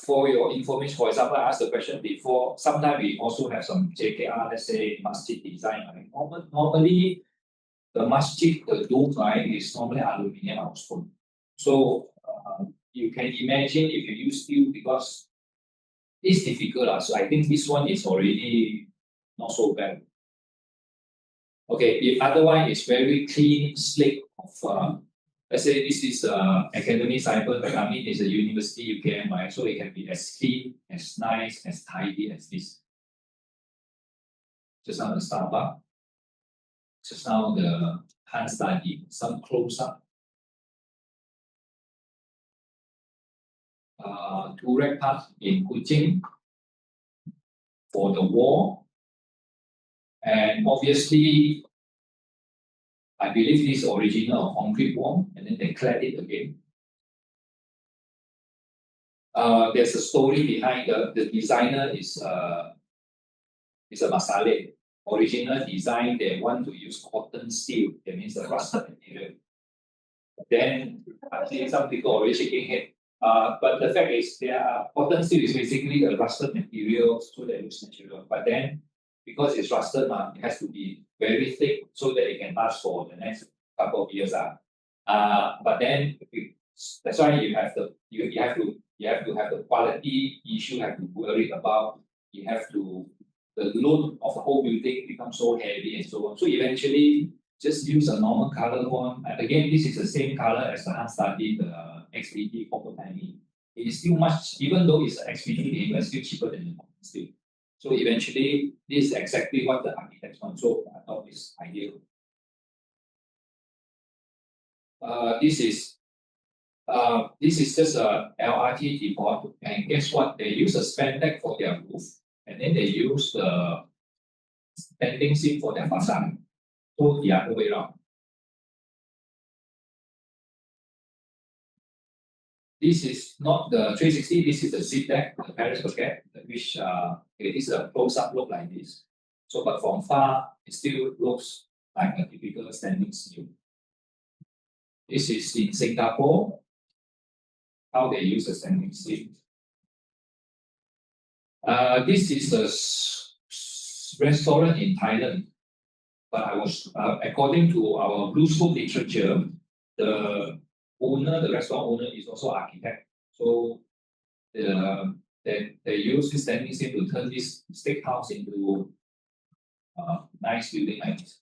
For your information, for example, I asked the question before. Sometimes we also have some JKR, let's say masjid design. I mean, normally, the masjid, the dome, right, is normally aluminium or stone. So you can imagine if you use steel, because it's difficult. So I think this one is already not so bad. Okay, the other one is very clean slate of let's say this is academy cyber, but I mean it's a university UKM, right? So it can be as clean, as nice, as tidy as this. Just now the Starbucks. Just now the hand study, some close up. Turek Park in Kuching for the wall. And obviously, I believe this original concrete wall, and then they clad it again. There's a story behind the designer is a Masale. Original design, they want to use cotton steel, that means the rusted material. Then I see some people already shaking head. But the fact is, cotton steel is basically a rusted material, so that it looks natural. But then, because it's rusted, it has to be very thick so that it can last for the next couple of years. But then, that's why you have to have the quality issue. You have to worry about. You have to the load of the whole building becomes so heavy and so on. So eventually, just use a normal color one. And again, this is the same color as the Unstudied, the XPT copper tiny. It is still much, even though it's XPT, it's still cheaper than the copper steel. So eventually, this is exactly what the architects want. So I thought it's ideal. This is just a LRT depot, and guess what? They use a spandex for their roof, and then they use the standing seam for their facade. So the other way around. This is not the 360, this is the seat deck, the Paris bucket, which it is a close-up look like this. So, but from far, it still looks like a typical standing seam. This is in Singapore, how they use the standing seam. This is a restaurant in Thailand. But I was, according to our Blue School literature, the restaurant owner is also architect. So they use this standing seam to turn this steakhouse into a nice building like this.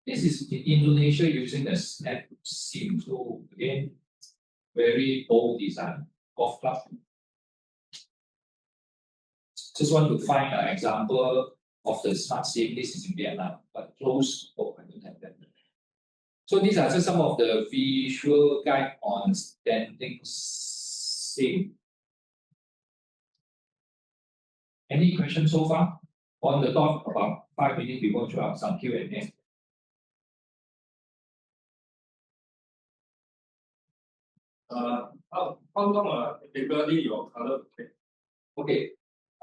This is in Indonesia using the snap seam. So again, very old design, golf club. Just want to find an example of the smart seam. This is in Vietnam, but close. Oh, I don't have that. So these are just some of the visual guide on standing seam. Any questions so far? On the dot, about 5 minutes before 12, some Q&A. How long typically your color take? Okay.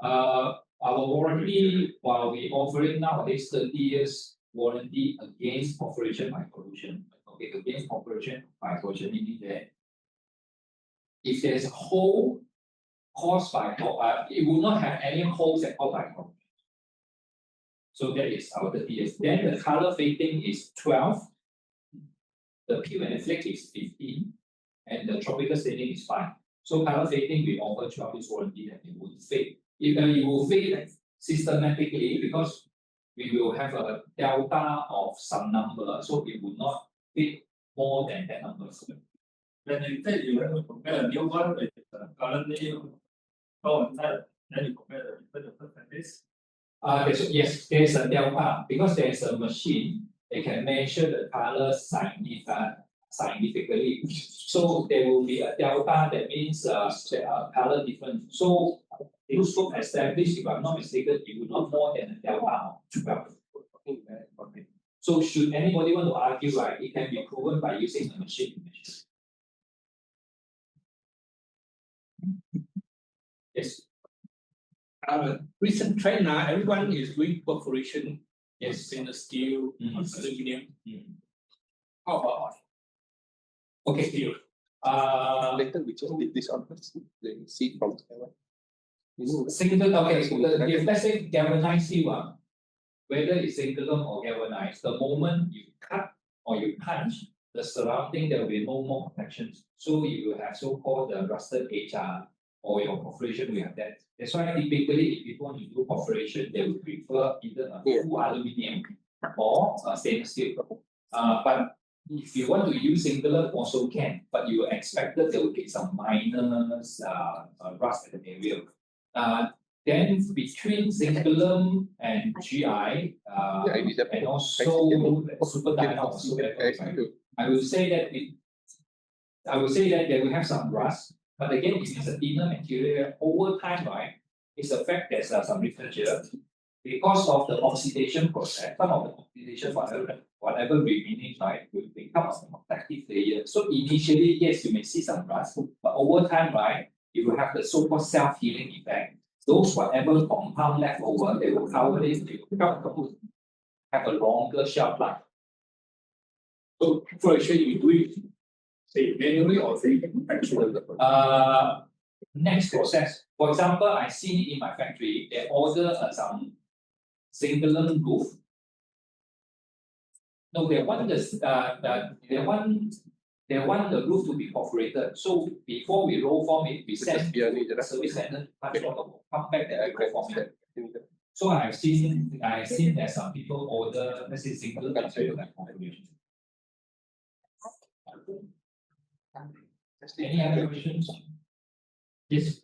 Our warranty, while we offering nowadays 30 years warranty against perforation by corrosion. Okay, against perforation by corrosion, meaning that if there's a hole caused by it will not have any holes at all by corrosion. So that is our 30 years. Then the color fading is 12. The peel and flake is 15. And the tropical staining is 5. So color fading, we offer 12 years warranty that it would fade. If it will fade systematically, because we will have a delta of some number, so it will not fade more than that number. When you say you have to compare a new one with currently coincided, then you compare the percentage. Yes, there's a delta because there's a machine that can measure the color significantly. So there will be a delta, that means color difference. So this group established, if I'm not mistaken, it will not more than a delta of 12. So should anybody want to argue, right, it can be proven by using a machine to measure. Yes. Recent trend now, everyone is doing perforation. Yes. Stainless steel, aluminum. How about okay, steel? Later we just did this on first. Then see from single, okay, if let's say galvanized steel, whether it's singular or galvanized, the moment you cut or you punch, the surrounding, there will be no more protections. So you will have so-called the rusted edge or your perforation will have that. That's why typically if people want to do perforation, they would prefer either a full aluminum or a stainless steel. But if you want to use singular, also can, but you expect that there will be some minor rust at the area. Then between singular and GI, and also super diamond, I will say that they will have some rust. But again, if it's a thinner material, over time, right, it's a fact there's some literature. Because of the oxidation process, some of the oxidation, whatever remaining, right, will become a protective layer. So initially, yes, you may see some rust, but over time, right, you will have the so-called self-healing effect. Those whatever compound left over, they will cover this, they will cover have a longer shelf life. So for sure you do it, say manually or say actually. Next process. For example, I see it in my factory, they order some singular roof. No, they want they want the roof to be perforated. So before we roll form it, we send the service center come back and roll form it. So I've seen that some people order, let's say single material like perforation. Any other questions? Yes.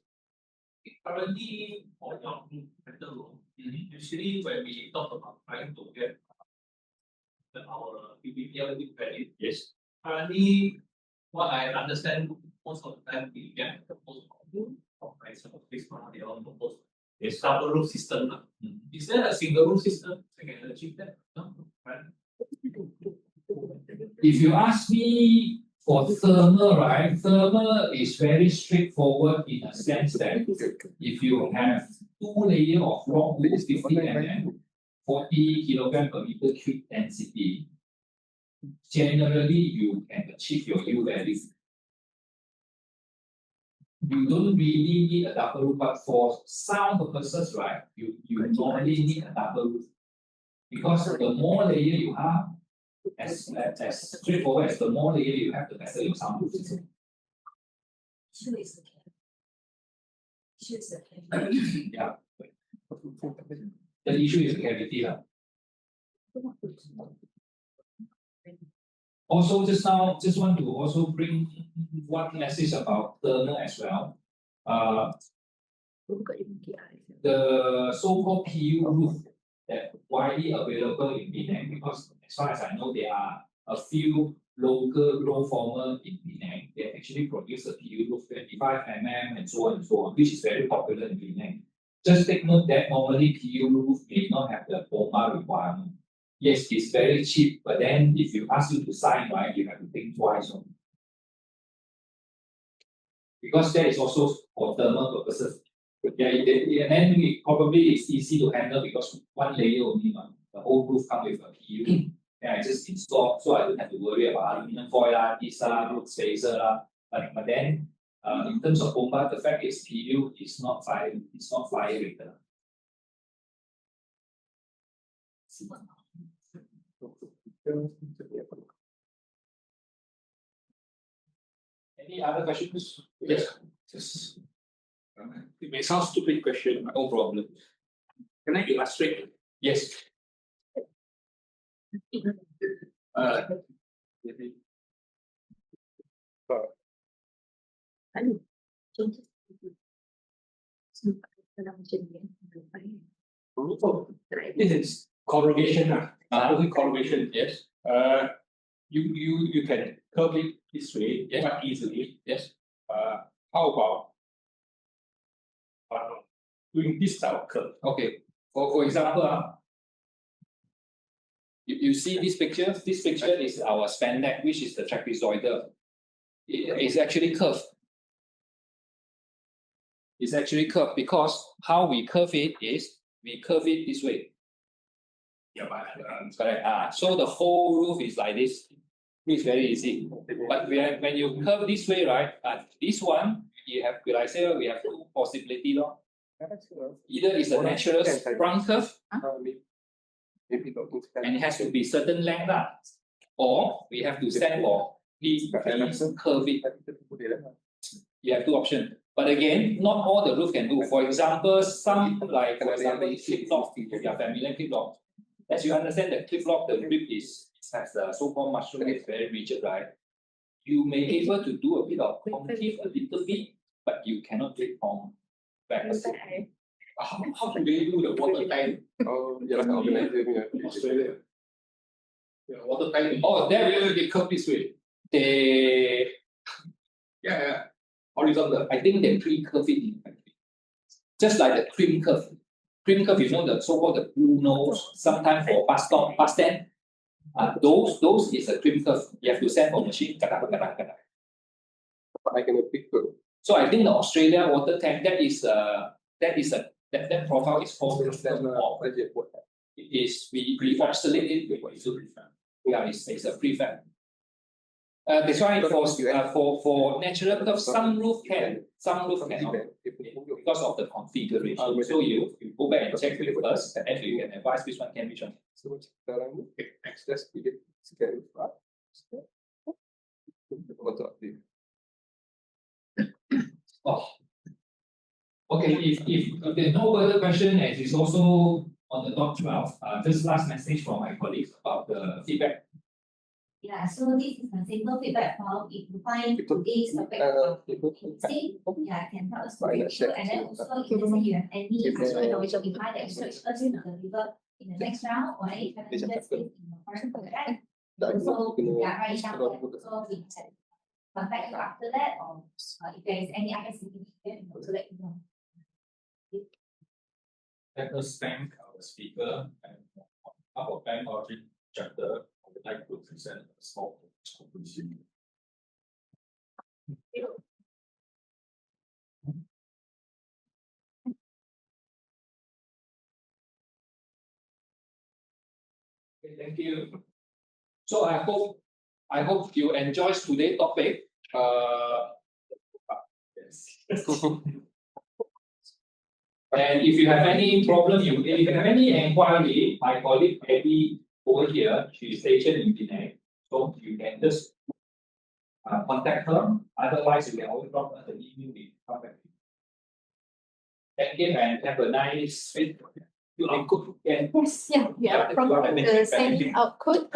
Currently, for your rental loan, usually when we talk about trying to get our PPL value, Yes. currently, what I understand, most of the time we get the post of price of this one, they all propose is double roof system. Is there a single roof system that can achieve that? No, right? If you ask me for thermal, right? Thermal is very straightforward in a sense that if you have 2 layers of rock wool 50 mm, 40 kilogram per meter cube density, generally you can achieve your U value. You don't really need a double roof, but for sound purposes, right? You normally need a double roof. Because the more layer you have, as straightforward as the more layer you have, the better your sound proof system. Issue is the cavity. Issue is the cavity. Yeah. The issue is the cavity. Also, just want to also bring one message about thermal as well. The so-called PU roof that widely available in Penang, because as far as I know, there are a few local roll former in Penang. They actually produce a PU roof 25 mm and so on, which is very popular in Penang. Just take note that normally PU roof may not have the BOMA requirement. Yes, it's very cheap, but then if you ask you to sign, right, you have to think twice. Because that is also for thermal purposes. Yeah, and then probably it's easy to handle because one layer only, the whole roof comes with a PU. And I just install, so I don't have to worry about aluminum foil, roof spacer. But then in terms of BOMA, the fact is PU is not fire rated. Any other questions? Yes. Just, it may sound stupid question, but no problem. Can I illustrate? Yes. This is corrugation. Corrugation. Yes. You can curve it this way, yes, quite easily. Yes. How about doing this type of curve? Okay. For example, you see this picture. This picture is our span neck, which is the trapezoidal. It's actually curved. It's actually curved because how we curve it is we curve it this way. Yeah, correct. So the whole roof is like this. It's very easy. But when you curve this way, right? This one you have, we have two possibilities. Either it's a natural sprung curve, and it has to be certain length, or we have to stand for curve it. You have two options. But again, not all the roof can do. For example, some like for example, clip lock, if you are familiar clip lock. As you understand, the clip lock, the grip has the so-called mushroom, it's very rigid, right? You may be able to do a bit of concave a little bit, but you cannot clip on back. How do they do the water time? Australia. Yeah, water time. Oh, there they curve this way. They horizontal. I think they pre-curve it in factory. Just like the cream curve. Cream curve, you know, the so-called the blue nose, sometimes for bus stop, bus stand. Those is a cream curve. You have to send for machine. I can pick good. So I think the Australia water tank, that profile is called it is we oscillate it with iso prefab. Yeah, it's a prefab. That's why for natural, because some roof cannot because of the configuration. So you go back and check it first, and then you can advise which one can, which one. So sekarang access pilih scan part. Oh. Okay, if there's no further question, and it's also on the top 12, just last message from my colleagues about the feedback. Yeah, so this is a simple feedback form. If you find today's topic interesting, yeah, can help us to review. And then also, if let's say you have any information behind that research us to deliver in the next round, or any challenges in the first project. So, yeah, write it down there. So we can contact you after that, or if there is any other significant, to let you know. Let us thank our speaker and our bank origin chapter. I would like to present a small conclusion. Okay, thank you. So I hope you enjoy today's topic. Yes. And if you have any problem, if you have any inquiry, my colleague Abby over here, she's stationed in Penang, so you can just contact her. Otherwise, you can always drop her an email. We come back to you. Thank you and have a nice week. You are good. Yes, yeah, we are from the sending out code.